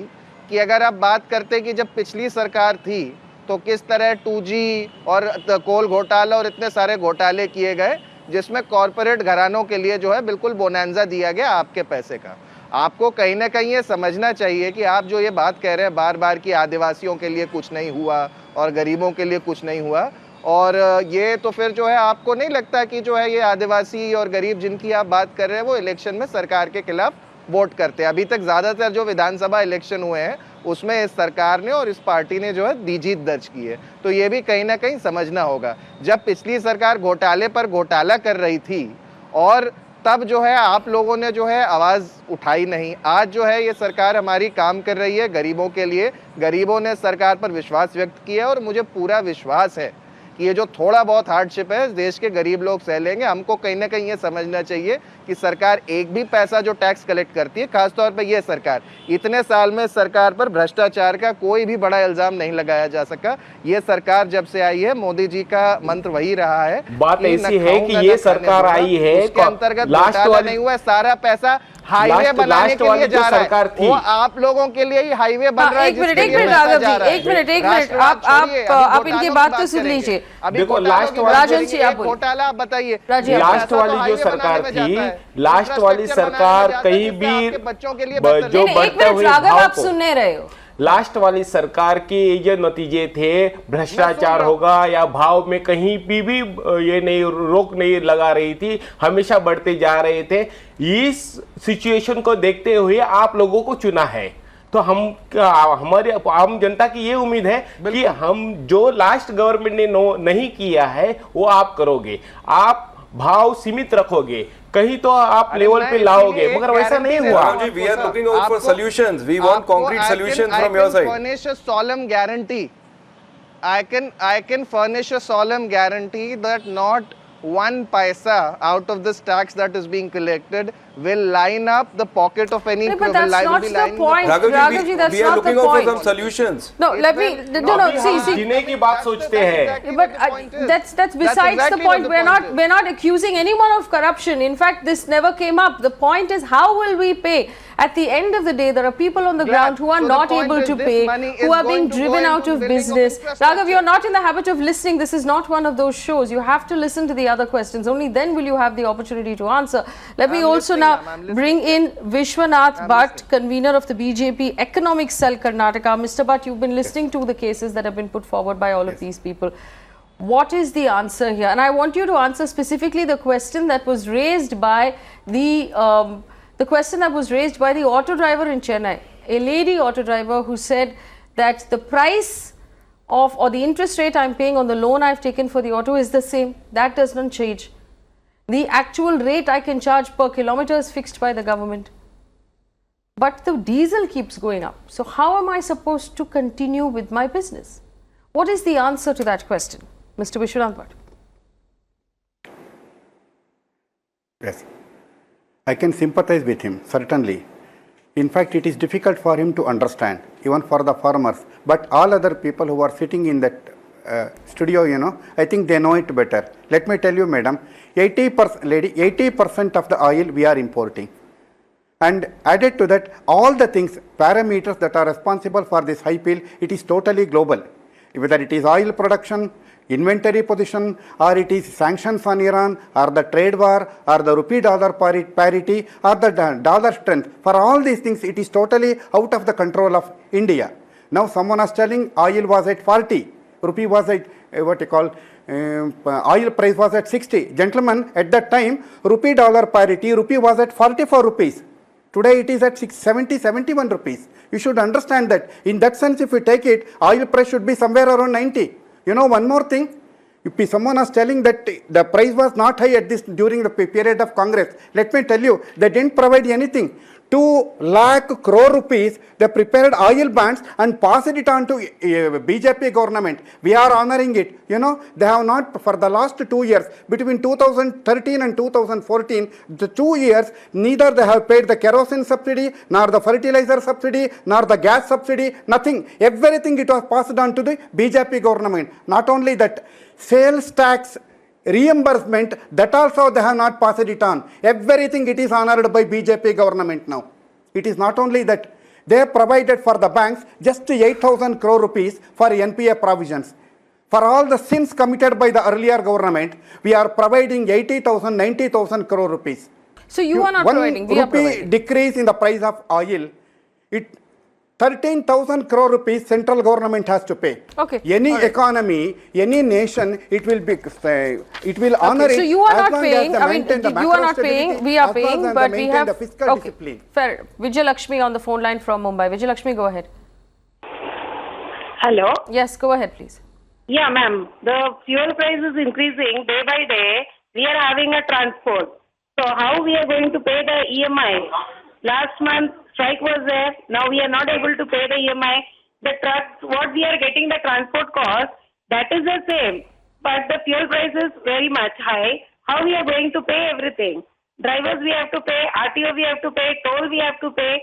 कि अगर आप बात करते कि जब पिछली सरकार थी तो किस तरह 2G और कोल घोटाला और इतने सारे घोटाले किए गए, जिसमें कॉरपोरेट घरानों के लिए जो है बिल्कुल बोनांजा दिया गया आपके पैसे का। आपको कहीं ना कहीं ये समझना चाहिए कि आप जो ये बात कह रहे हैं बार बार कि आदिवासियों के लिए कुछ नहीं हुआ और गरीबों के लिए कुछ नहीं हुआ, और ये तो फिर जो है आपको नहीं लगता कि जो है ये आदिवासी और गरीब जिनकी आप बात कर रहे हैं वो इलेक्शन में सरकार के खिलाफ वोट करते हैं। अभी तक ज़्यादातर जो विधानसभा इलेक्शन हुए हैं उसमें इस सरकार ने और इस पार्टी ने जो है दी जीत दर्ज की है। तो ये भी कहीं ना कहीं समझना होगा। जब पिछली सरकार घोटाले पर घोटाला कर रही थी और तब जो है आप लोगों ने जो है आवाज़ उठाई नहीं। आज जो है ये सरकार हमारी काम कर रही है गरीबों के लिए, गरीबों ने सरकार पर विश्वास व्यक्त किया और मुझे पूरा विश्वास है कि ये जो थोड़ा बहुत हार्डशिप है देश के गरीब लोग सह लेंगे। हमको कहीं ना कहीं ये समझना चाहिए कि सरकार एक भी पैसा जो टैक्स कलेक्ट करती है, खासतौर पे ये सरकार, इतने साल में सरकार पर भ्रष्टाचार का कोई भी बड़ा इल्जाम नहीं लगाया जा सका। ये सरकार जब से आई है, मोदी जी का मंत्र वही रहा है। बात ऐसी है कि ये सरकार आई है, उसके अंतर्गत घोटाला नहीं हुआ, सारा पैसा हाईवे बनाने के लिए जा रहा है। वो आप लोगों के लिए ही हाईवे बन रहा है। एक मिनट राघव जी, एक मिनट आप इनकी बात तो सुन लीजिए। देखो लास्ट घोटाला बताइए, लास्ट वाली जो सरकार थी, लास्ट वाली सरकार कहीं भी बच्चों के लिए जो बढ़ते हुए आप सुन नहीं रहे हो। लास्ट वाली सरकार के ये नतीजे थे, भ्रष्टाचार होगा या भाव में कहीं भी ये नहीं रोक नहीं लगा रही थी, हमेशा बढ़ते जा रहे थे। इस सिचुएशन को देखते हुए आप लोगों को चुना है, तो हमारे आम जनता की ये उम्मीद है कि हम जो लास्ट गवर्नमेंट ने नहीं किया है वो आप करोगे, आप भाव सीमित रखोगे, कहीं तो आप लेवल पे लाओगे, मगर वैसा नहीं हुआ। We are looking out for solutions. We want concrete solutions from your side. I can furnish a solemn guarantee. I can furnish a solemn guarantee that not one paisa out of this tax that is being collected will line up the pocket of any. No, but that's not the point. Raghavji, that's we are not the looking out point. for some solutions. No, let me. No. See. जीने की बात सोचते हैं। But that's besides the point. We're not accusing anyone of corruption. In fact, this never came up. The point is, how will we pay? At the end of the day, there are people on the ground who are not able to pay, who are being driven out of business. Raghav, you're not in the habit of listening. This is not one of those shows. You have to listen to the other questions. Only then will you have the opportunity to answer. Let me also now bring in Vishwanath Bhatt, convener of the BJP Economic Cell Karnataka. Mr. Bhatt, you've been listening to the cases that have been put forward by all of these people. What is the answer here? And I want you to answer specifically the question that was raised by the question that was raised by the auto driver in Chennai, a lady auto driver who said that the price of or the interest rate I'm paying on the loan I've taken for the auto is the same. That does not change. The actual rate I can charge per kilometer is fixed by the government. But the diesel keeps going up. So how am I supposed to continue with my business? What is the answer to that question, Mr. Vishwanath Bhatt? Yes. I can sympathize with him, certainly. In fact, it is difficult for him to understand, even for the farmers. But all other people who are sitting in that studio, I think they know it better. Let me tell you, madam, 80% of the oil we are importing. And added to that, all the things, parameters that are responsible for this high bill, it is totally global. Whether it is oil production, inventory position, or it is sanctions on Iran, or the trade war, or the rupee-dollar parity, or the dollar strength. For all these things, it is totally out of the control of India. Now someone was telling oil was at 40, rupee was at oil price was at 60. Gentlemen, at that time, rupee-dollar parity, rupee was at 44 rupees. Today it is at 71 rupees. You should understand that. In that sense, if you take it, oil price should be somewhere around 90. One more thing. If someone was telling that the price was not high at this during the period of Congress, let me tell you, they didn't provide anything. 2 lakh crore rupees, they prepared oil bonds and passed it on to BJP government. We are honoring it. They have not, for the last 2 years, between 2013 and 2014, the 2 years, neither they have paid the kerosene subsidy, nor the fertilizer subsidy, nor the gas subsidy, nothing. Everything it was passed on to the BJP government. Not only that, sales tax reimbursement, that also they have not passed it on. Everything it is honored by BJP government now. It is not only that, they have provided for the banks just 8,000 crore rupees for NPA provisions. For all the sins committed by the earlier government, we are providing 80,000, 90,000 crore rupees. So you are not providing, we are providing. Decrease in the price of oil, 13,000 crore rupees central government has to pay. Okay. Any economy, any nation, it will honor it. So you are as not long paying, as I mean, you are not paying, we are paying, but we have, the fiscal discipline. Fair. Vijay Lakshmi on the phone line from Mumbai. Vijay Lakshmi, go ahead. Hello? Yes, go ahead, please. Yeah, ma'am. The fuel price is increasing day by day. We are having a transport. So how we are going to pay the EMI? Last month, strike was there. Now we are not able to pay the EMI. The trucks, what we are getting the transport cost, that is the same. But the fuel price is very much high. How we are going to pay everything? Drivers we have to pay, RTO we have to pay, toll we have to pay.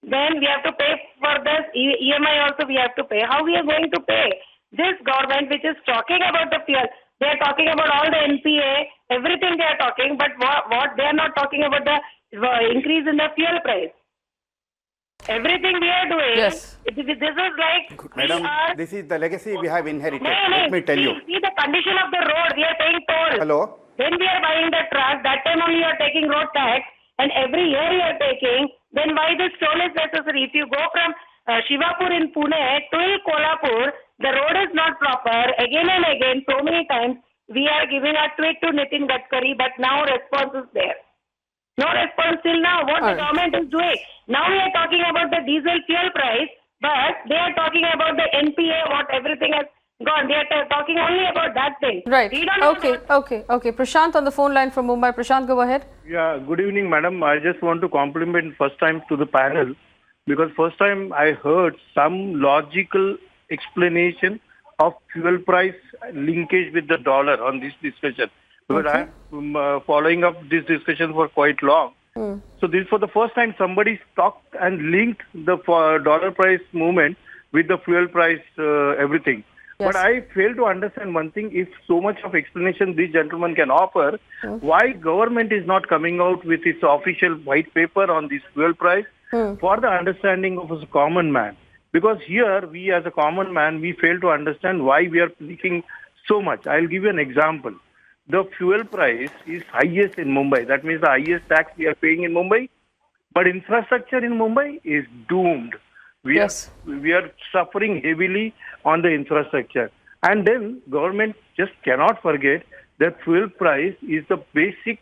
Then we have to pay for this EMI also we have to pay. How we are going to pay? This government which is talking about the fuel, they are talking about all the NPA, everything they are talking, but what they are not talking about the increase in the fuel price. Everything we are doing, yes. This is like Madam, this is the legacy we have inherited. No, Let me tell you. See the condition of the road, we are paying toll. Hello? Then we are buying the truck, that time only you are taking road tax, and every year you are taking, then why this toll is necessary? If you go from Shivapur in Pune till Kolhapur, the road is not proper. Again and again, so many times, we are giving a tweet to Nitin Gadkari, but now response is there. No response till now. What the government is doing. Now we are talking about the diesel fuel price, but they are talking about the NPA, what everything has gone. They are talking only about that thing. Right. Okay. Prashant on the phone line from Mumbai. Prashant, go ahead. Yeah, good evening, madam. I just want to compliment first time to the panel because first time I heard some logical explanation of fuel price linkage with the dollar on this discussion. Because I am following up this discussion for quite long. So this for the first time somebody talked and linked the dollar price movement with the fuel price everything. Yes. But I fail to understand one thing. If so much of explanation this gentleman can offer, why government is not coming out with its official white paper on this fuel price for the understanding of a common man? Because here we as a common man, we fail to understand why we are leaking so much. I'll give you an example. The fuel price is highest in Mumbai. That means the highest tax we are paying in Mumbai. But infrastructure in Mumbai is doomed. We are suffering heavily on the infrastructure. And then government just cannot forget that fuel price is the basic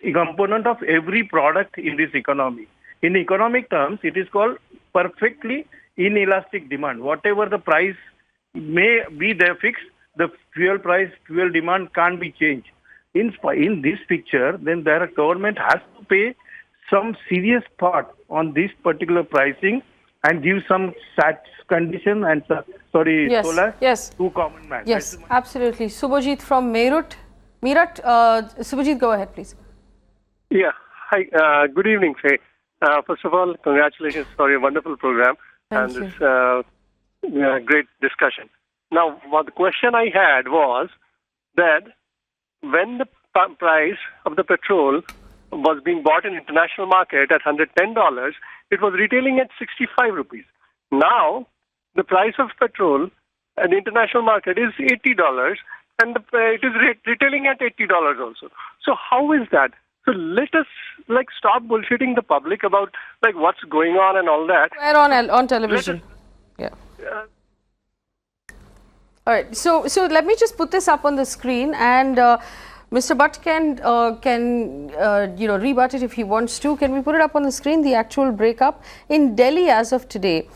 component of every product in this economy. In economic terms, it is called perfectly inelastic demand. Whatever the price may be there fixed, the fuel price, fuel demand can't be changed. In this picture, then the government has to pay some serious part on this particular pricing and give some condition and solar to common man. Yes, absolutely. Subhajit from Meerut. Subhajit, go ahead, please. Yeah. Hi. Good evening, Faye. First of all, congratulations for your wonderful program Thank you. this great discussion. Now, what the question I had was that when the price of the petrol was being bought in international market at $110, it was retailing at 65 rupees. Now, the price of petrol in the international market is $80, and it is retailing at $80 also. So how is that? So let us stop bullshitting the public about what's going on and all that. We're on television. Yeah. All right. So let me just put this up on the screen, and Mr. Bhatt can rebut it if he wants to. Can we put it up on the screen? The actual breakup in Delhi as of today.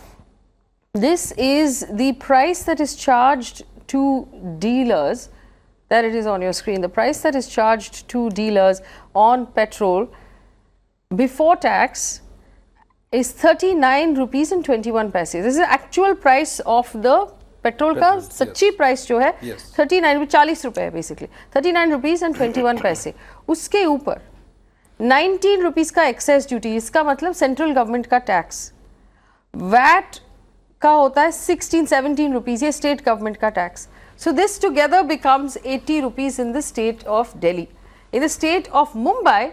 This is the price that is charged to dealers. There it is on your screen. The price that is charged to dealers on petrol before tax is 39 rupees and 21 paise. This is the actual price of the petrol का सच्ची price जो है 39 40 रुपए है basically 39 rupees and 21 paise. उसके ऊपर 19 rupees का excess duty, इसका मतलब central government का tax. VAT का होता है 16-17 rupees, ये state government का tax. So this together becomes 80 rupees in the state of Delhi. In the state of Mumbai,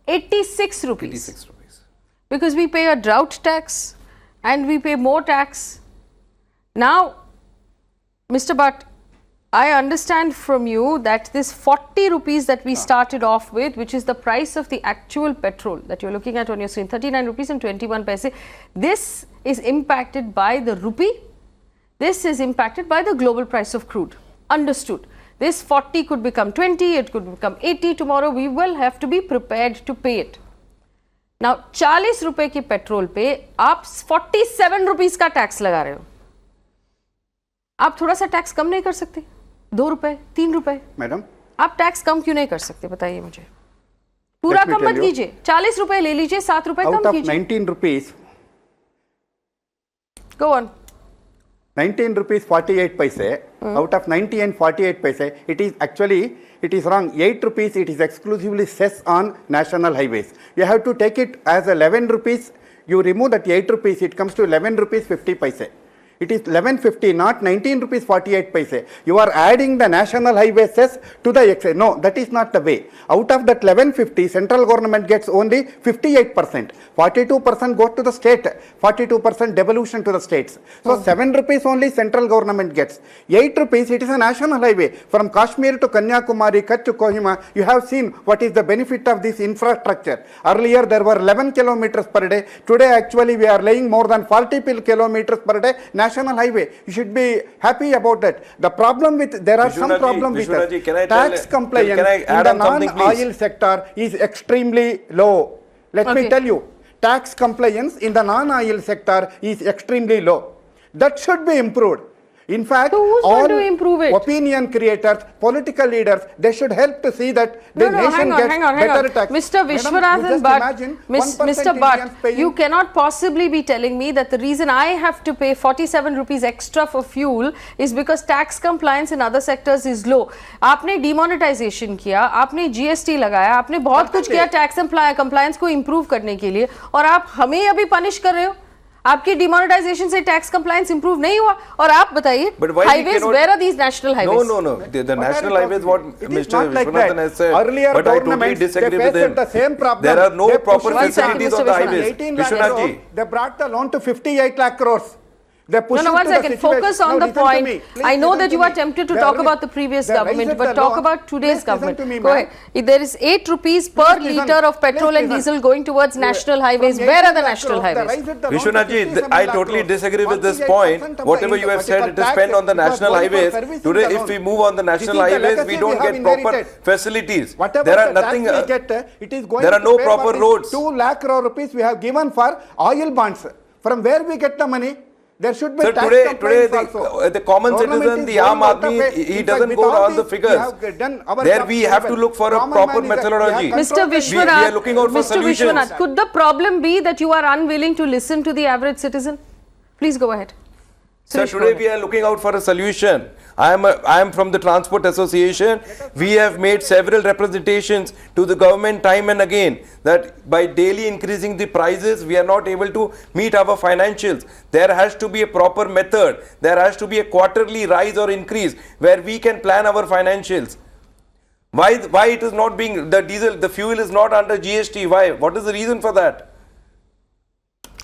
86 rupees. 86 rupees. Because we pay a drought tax and we pay more tax. Now, Mr. Bhatt, I understand from you that this 40 rupees that we started off with, which is the price of the actual petrol that you're looking at on your screen, 39 rupees and 21 paise, this is impacted by the rupee. This is impacted by the global price of crude. Understood. This 40 could become 20, it could become 80 tomorrow. We will have to be prepared to pay it. Now, 40 रुपए के petrol पे आप 47 rupees का tax लगा रहे हो. आप थोड़ा सा टैक्स कम नहीं कर सकते? 2 रुपए, 3 रुपए? मैडम, आप टैक्स कम क्यों नहीं कर सकते? बताइए मुझे. पूरा कम मत कीजिए. 40 रुपए ले लीजिए, 7 रुपए कम कीजिए. 19 rupees. Go on. 19 rupees 48 paise. Out of 90 and 48 paise, it is wrong. 8 rupees it is exclusively cess on national highways. You have to take it as 11 rupees. You remove that 8 rupees, it comes to 11 rupees 50 paise. It is 11.50, not 19 rupees 48 paise. You are adding the national highway cess to the excess. No, that is not the way. Out of that 11.50, central government gets only 58%. 42% goes to the state. 42% devolution to the states. So 7 rupees only central government gets. 8 rupees, it is a national highway. From Kashmir to Kanyakumari, Kutch to Kohima, you have seen what is the benefit of this infrastructure. Earlier there were 11 kilometers per day. Today actually we are laying more than 40 kilometers per day. National highway. You should be happy about that. The problem with, there are some problems with us. Tax compliance in the non-oil sector is extremely low. Let me tell you, tax compliance in the non-oil sector is extremely low. That should be improved. In fact, all opinion creators, political leaders, they should help to see that the nation gets better tax. Mr. Vishwanathan Bhatt, Mr. Bhatt, you cannot possibly be telling me that the reason I have to pay 47 rupees extra for fuel is because tax compliance in other sectors is low. आपने demonetization किया, आपने GST लगाया, आपने बहुत कुछ किया tax compliance को improve करने के लिए, और आप हमें अभी punish कर रहे हो. आपकी डिमोनेटाइजेशन से टैक्स कंप्लायंस इंप्रूव नहीं हुआ. और आप बताइए, highways, where are these national highways? No. The national highways, what Mr. Vishwanathan has said, but I totally disagree with him. There are no proper facilities on the highways. Vishwanath, they brought the loan to 58 lakh crores. No, one second. Focus on the point. I know that you are tempted to talk about the previous government, but talk about today's government. Go ahead. If there is 8 rupees per litre of petrol and diesel going towards national highways, where are the national highways? Vishwanath, I totally disagree with this point. Whatever you have said, it is spent on the national highways. Today, if we move on the national highways, we don't get proper facilities. There are nothing. There are no proper roads. 2 lakh crore rupees we have given for oil bonds. From where we get the money? There should be tax today the common citizen, the Aam Aadmi, he doesn't go on the figures. There we have to look for a proper methodology. Mr. Vishwanath, we are looking out for solutions. Vishwanath, could the problem be that you are unwilling to listen to the average citizen? Please go ahead. Sir, today we are looking out for a solution. I am from the Transport Association. We have made several representations to the government time and again that by daily increasing the prices, we are not able to meet our financials. There has to be a proper method. There has to be a quarterly rise or increase where we can plan our financials. Why it is not being, the fuel is not under GST? Why? What is the reason for that?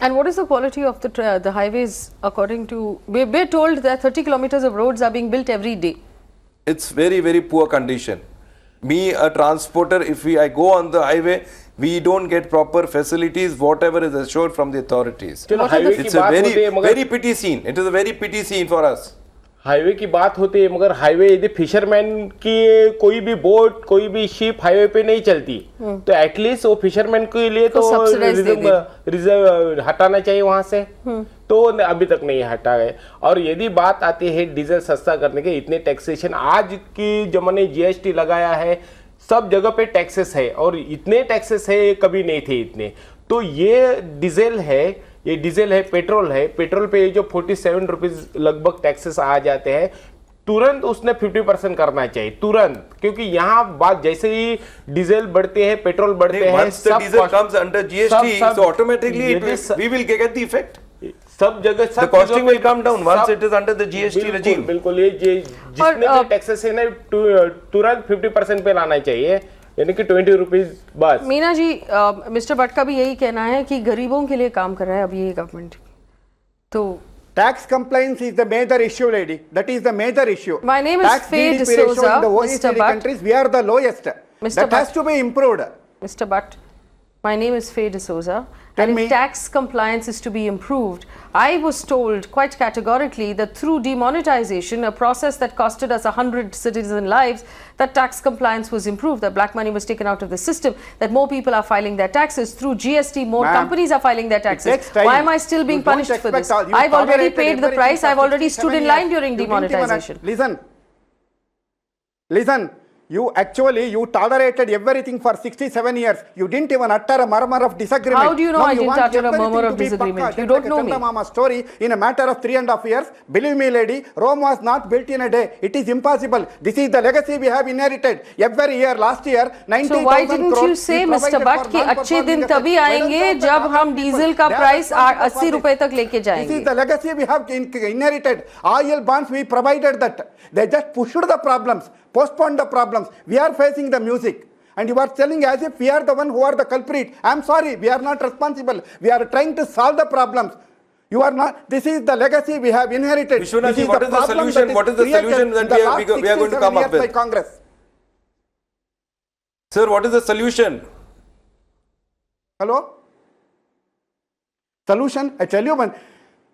And what is the quality of the highways according to, we're told that 30 kilometers of roads are being built every day. It's very, very poor condition. Me, a transporter, if I go on the highway, we don't get proper facilities, whatever is assured from the authorities. It's a very pity scene. It is a very pity scene for us. Highway की बात होती है, मगर highway यदि fisherman की कोई भी boat, कोई भी शिप हाईवे पे नहीं चलती, तो एटलीस्ट वो फिशरमैन के लिए तो रिजर्व हटाना चाहिए वहां से, तो अभी तक नहीं हटा गए। और यदि बात आती है डीजल सस्ता करने के, इतने टैक्सेशन आज की जमाने जीएसटी लगाया है, सब जगह पे टैक्सेस है और इतने टैक्सेस है कभी नहीं थे इतने। तो ये डीजल है, ये डीजल है, पेट्रोल है, पेट्रोल पे जो 47 रुपीज लगभग टैक्सेस आ जाते हैं, तुरंत उसने 50% करना चाहिए तुरंत, क्योंकि यहाँ बात जैसे ही डीजल बढ़ते हैं, पेट्रोल बढ़ते हैं, सब diesel comes under GST, so automatically we will get the effect. सब जगह the costing will come down once it is under the GST regime. बिल्कुल, ये जितने भी टैक्सेस है ना तुरंत 50% पे लाना चाहिए, यानी कि 20 रुपीज बस। मीना जी, मिस्टर भट्ट का भी यही कहना है कि गरीबों के लिए काम कर रहा है अब ये गवर्नमेंट। तो tax compliance is the major issue, lady. That is the major issue. My name is Faye in the OECD countries, we are the lowest. That has to be improved. Mr. Bhatt, my name is Faye D'Souza. And if tax compliance is to be improved, I was told quite categorically that through demonetization, a process that costed us 100 citizen lives, that tax compliance was improved, that black money was taken out of the system, that more people are filing their taxes. Through GST, more companies are filing their taxes. Why am I still being punished for this? I've already paid the price. I've already stood in line during demonetization. Listen. You tolerated everything for 67 years. You didn't even utter a murmur of disagreement. How do you know I didn't utter a murmur of disagreement? You don't know me. Mama story in a matter of 3.5 years. Believe me, lady, Rome was not built in a day. It is impossible. This is the legacy we have inherited. Every year, last year, 90,000 crores. So why didn't you say, Mr. Bhatt, कि अच्छे दिन तभी आएंगे जब हम diesel का price 80 रुपए तक लेके जाएंगे? This is the legacy we have inherited. Oil bonds, we provided that. They just pushed the problems, postponed the problems. We are facing the music. And you are telling as if we are the one who are the culprit. I am sorry, we are not responsible. We are trying to solve the problems. You are not. This is the legacy we have inherited. Vishwanath, what is the solution? What is the solution that we are going to come up with? Congress. Sir, what is the solution? Hello? Solution? I tell you one.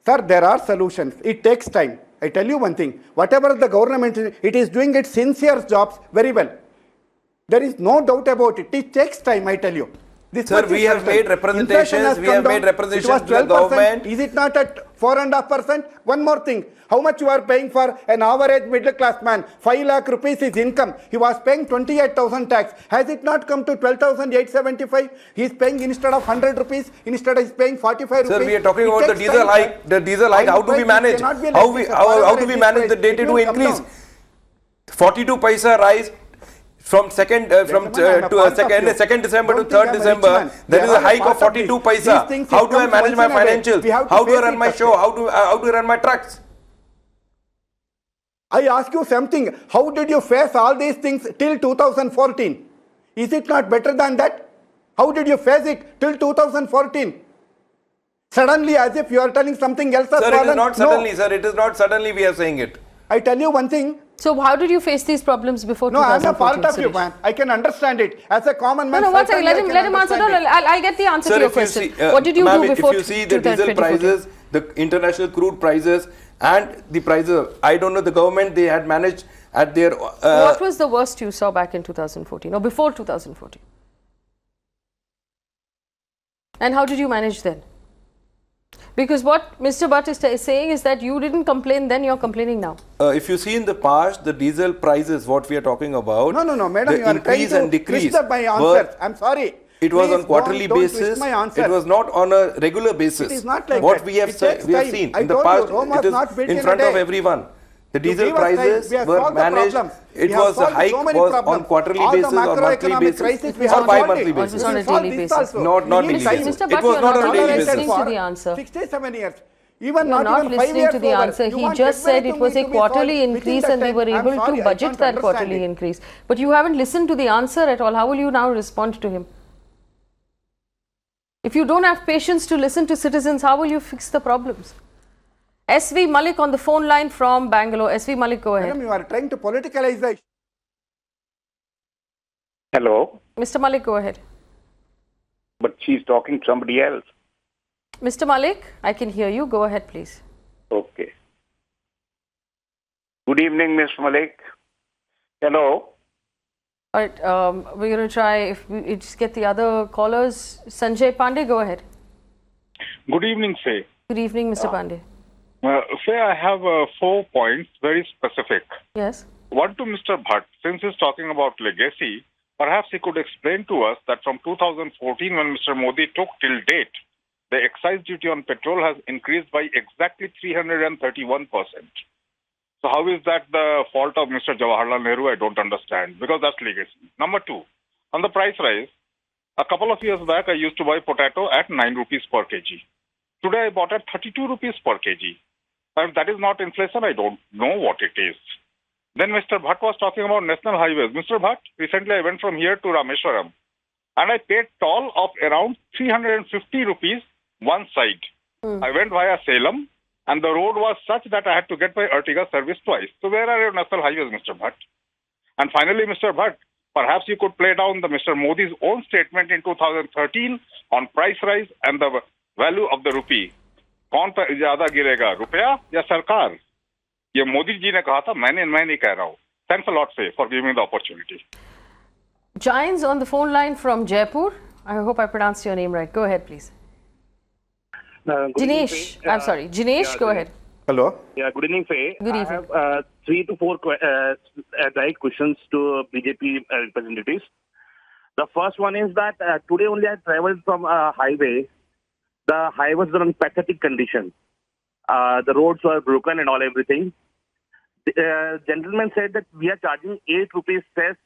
Sir, there are solutions. It takes time. I tell you one thing, whatever the government is, it is doing its sincere jobs very well. There is no doubt about it. It takes time, I tell you. Sir, we have made representations to the government. Is it not at 4.5%? One more thing. How much you are paying for an average middle class man? 5 lakh rupees is income. He was paying 28,000 tax. Has it not come to 12,875? He is paying instead of 100 rupees, instead he is paying 45 rupees. Sir, we are talking about the diesel hike. The diesel hike, how do we manage? How do we manage the day-to-day increase? 42 paisa rise. From 2nd December to 3rd December, there is a hike of 42 paisa. How do I manage my financials? How do I run my show? How do I run my trucks? I ask you something. How did you face all these things till 2014? Is it not better than that? How did you face it till 2014? Suddenly, as if you are telling something else. Sir, it is not suddenly, sir. It is not suddenly we are saying it. I tell you one thing. So how did you face these problems before 2014? No, I am a part of you, man. I can understand it. As a common man. No, one second. Let him answer. No, I'll get the answer to your question. What did you do before 2014? If you see the diesel prices, the international crude prices and the prices, I don't know, the government, they had managed at their... what was the worst you saw back in 2014 or before 2014? And how did you manage then? Because what Mr. Bhatt is saying is that you didn't complain then, you're complaining now. If you see in the past, the diesel prices, what we are talking about, no, madam, the increase and decrease. My answers. I'm sorry. It was on quarterly basis. It was not on a regular basis. It is not like what that. we have seen in the past, it is in front of everyone. The You diesel give us time, prices we have were solved the managed. problems. It We have was a solved hike so many was problems. on quarterly All the basis or monthly macroeconomic basis crisis we or have bi-monthly solved it. basis. on a We solved daily this basis. also. Not daily Minimum basis. Mr. It Bhatt, was you're not not on a daily listening basis. to the answer. 67 years. Even You're not 5 listening years to the over. answer. You He want just said it everything was a to be quarterly solved increase within and they that were time. able I'm to sorry, I budget can't that understand quarterly it. increase. But you haven't listened to the answer at all. How will you now respond to him? If you don't have patience to listen to citizens, how will you fix the problems? S.V. Malik on the phone line from Bangalore. S.V. Malik, go ahead. Madam, you are trying to politicalize the issue. Hello, Mr. Malik, go ahead. but she's talking to somebody else. Mr. Malik, I can hear you. Go ahead, please. Okay. Good evening, Ms. Malik. Hello. All right, we're going to try if we just get the other callers. Sanjay Pandey, go ahead. Good evening, Faye. Good evening, Mr. Pandey. Faye, I have 4 points, very specific. Yes. One to Mr. Bhatt. Since he's talking about legacy, perhaps he could explain to us that from 2014, when Mr. Modi took till date, the excise duty on petrol has increased by exactly 331%. So how is that the fault of Mr. Jawaharlal Nehru? I don't understand, because that's legacy. Number 2, on the price rise, a couple of years back, I used to buy potato at 9 rupees per kg. Today, I bought at 32 rupees per kg. If that is not inflation, I don't know what it is. Then Mr. Bhatt was talking about national highways. Mr. Bhatt, recently I went from here to Rameshwaram and I paid toll of around 350 rupees one side. I went via Salem and the road was such that I had to get my Ertiga service twice. So where are your national highways, Mr. Bhatt? And finally, Mr. Bhatt, perhaps you could play down the Mr. Modi's own statement in 2013 on price rise and the value of the rupee. कौन ज्यादा गिरेगा, रुपया या सरकार? ये मोदी जी ने कहा था, मैं नहीं कह रहा हूँ. Thanks a lot, Faye, for giving me the opportunity. Giants on the phone line from Jaipur. I hope I pronounced your name right. Go ahead, please. Jinesh. I'm sorry. Jinesh, go ahead. Hello. Yeah, good evening, Faye. Good evening. I have 3 to 4 direct questions to BJP representatives. The first one is that today only I traveled from a highway. The highways were in pathetic condition. The roads were broken and everything. The gentleman said that we are charging 8 rupees cess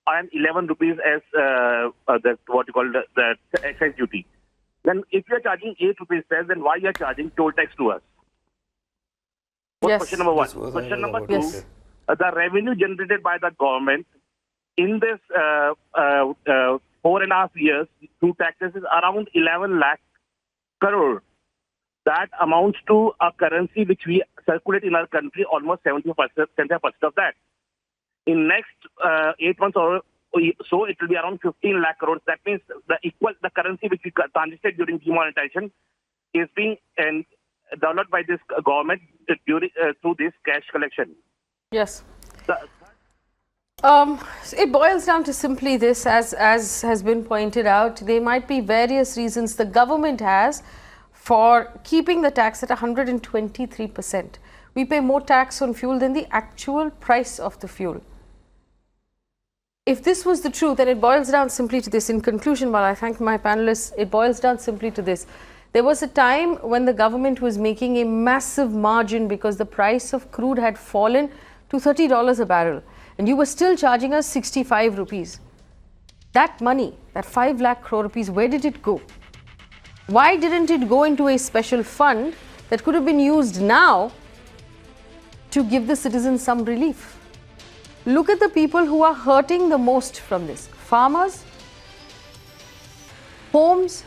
and 11 rupees as what you call the excise duty. Then if you are charging 8 rupees cess, then why you are charging toll tax to us? Yes. Question number 1. Question number 2, the revenue generated by the government in this 4.5 years through taxes is around 11 lakh crore. That amounts to a currency which we circulate in our country, almost 70% of that. In next 8 months or so, it will be around 15 lakh crores. That means the currency which we transacted during demonetization is being developed by this government through this cash collection. Yes. It boils down to simply this, as has been pointed out. There might be various reasons the government has for keeping the tax at 123%. We pay more tax on fuel than the actual price of the fuel. If this was the truth, then it boils down simply to this. In conclusion, while I thank my panelists, it boils down simply to this. There was a time when the government was making a massive margin because the price of crude had fallen to $30 a barrel. And you were still charging us 65 rupees. That money, that 5 lakh crore rupees, where did it go? Why didn't it go into a special fund that could have been used now to give the citizens some relief? Look at the people who are hurting the most from this. Farmers, homes,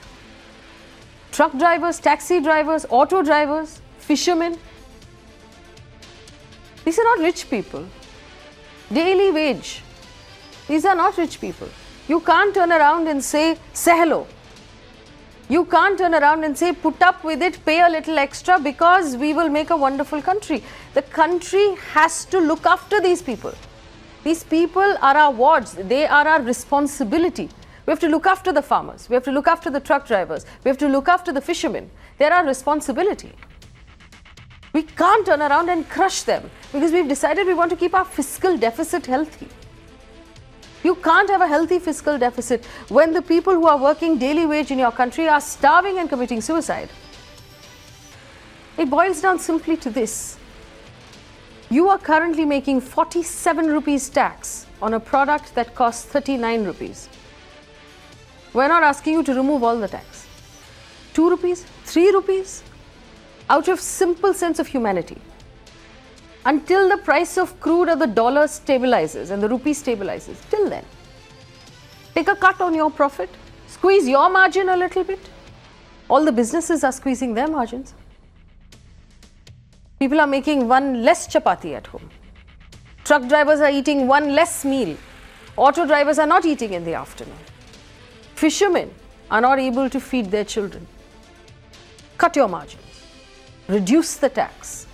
truck drivers, taxi drivers, auto drivers, fishermen. These are not rich people. Daily wage. These are not rich people. You can't turn around and say hello. You can't turn around and say put up with it, pay a little extra because we will make a wonderful country. The country has to look after these people. These people are our wards. They are our responsibility. We have to look after the farmers. We have to look after the truck drivers. We have to look after the fishermen. They're our responsibility. We can't turn around and crush them because we've decided we want to keep our fiscal deficit healthy. You can't have a healthy fiscal deficit when the people who are working daily wage in your country are starving and committing suicide. It boils down simply to this. You are currently making 47 rupees tax on a product that costs 39 rupees. We're not asking you to remove all the tax. 2 rupees, 3 rupees, out of simple sense of humanity. Until the price of crude or the dollar stabilizes and the rupee stabilizes, till then, take a cut on your profit, squeeze your margin a little bit. All the businesses are squeezing their margins. People are making one less chapati at home. Truck drivers are eating one less meal. Auto drivers are not eating in the afternoon. Fishermen are not able to feed their children. Cut your margins. Reduce the tax.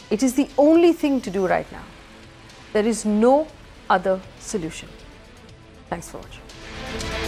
It is the only thing to do right now. There is no other solution. Thanks for watching.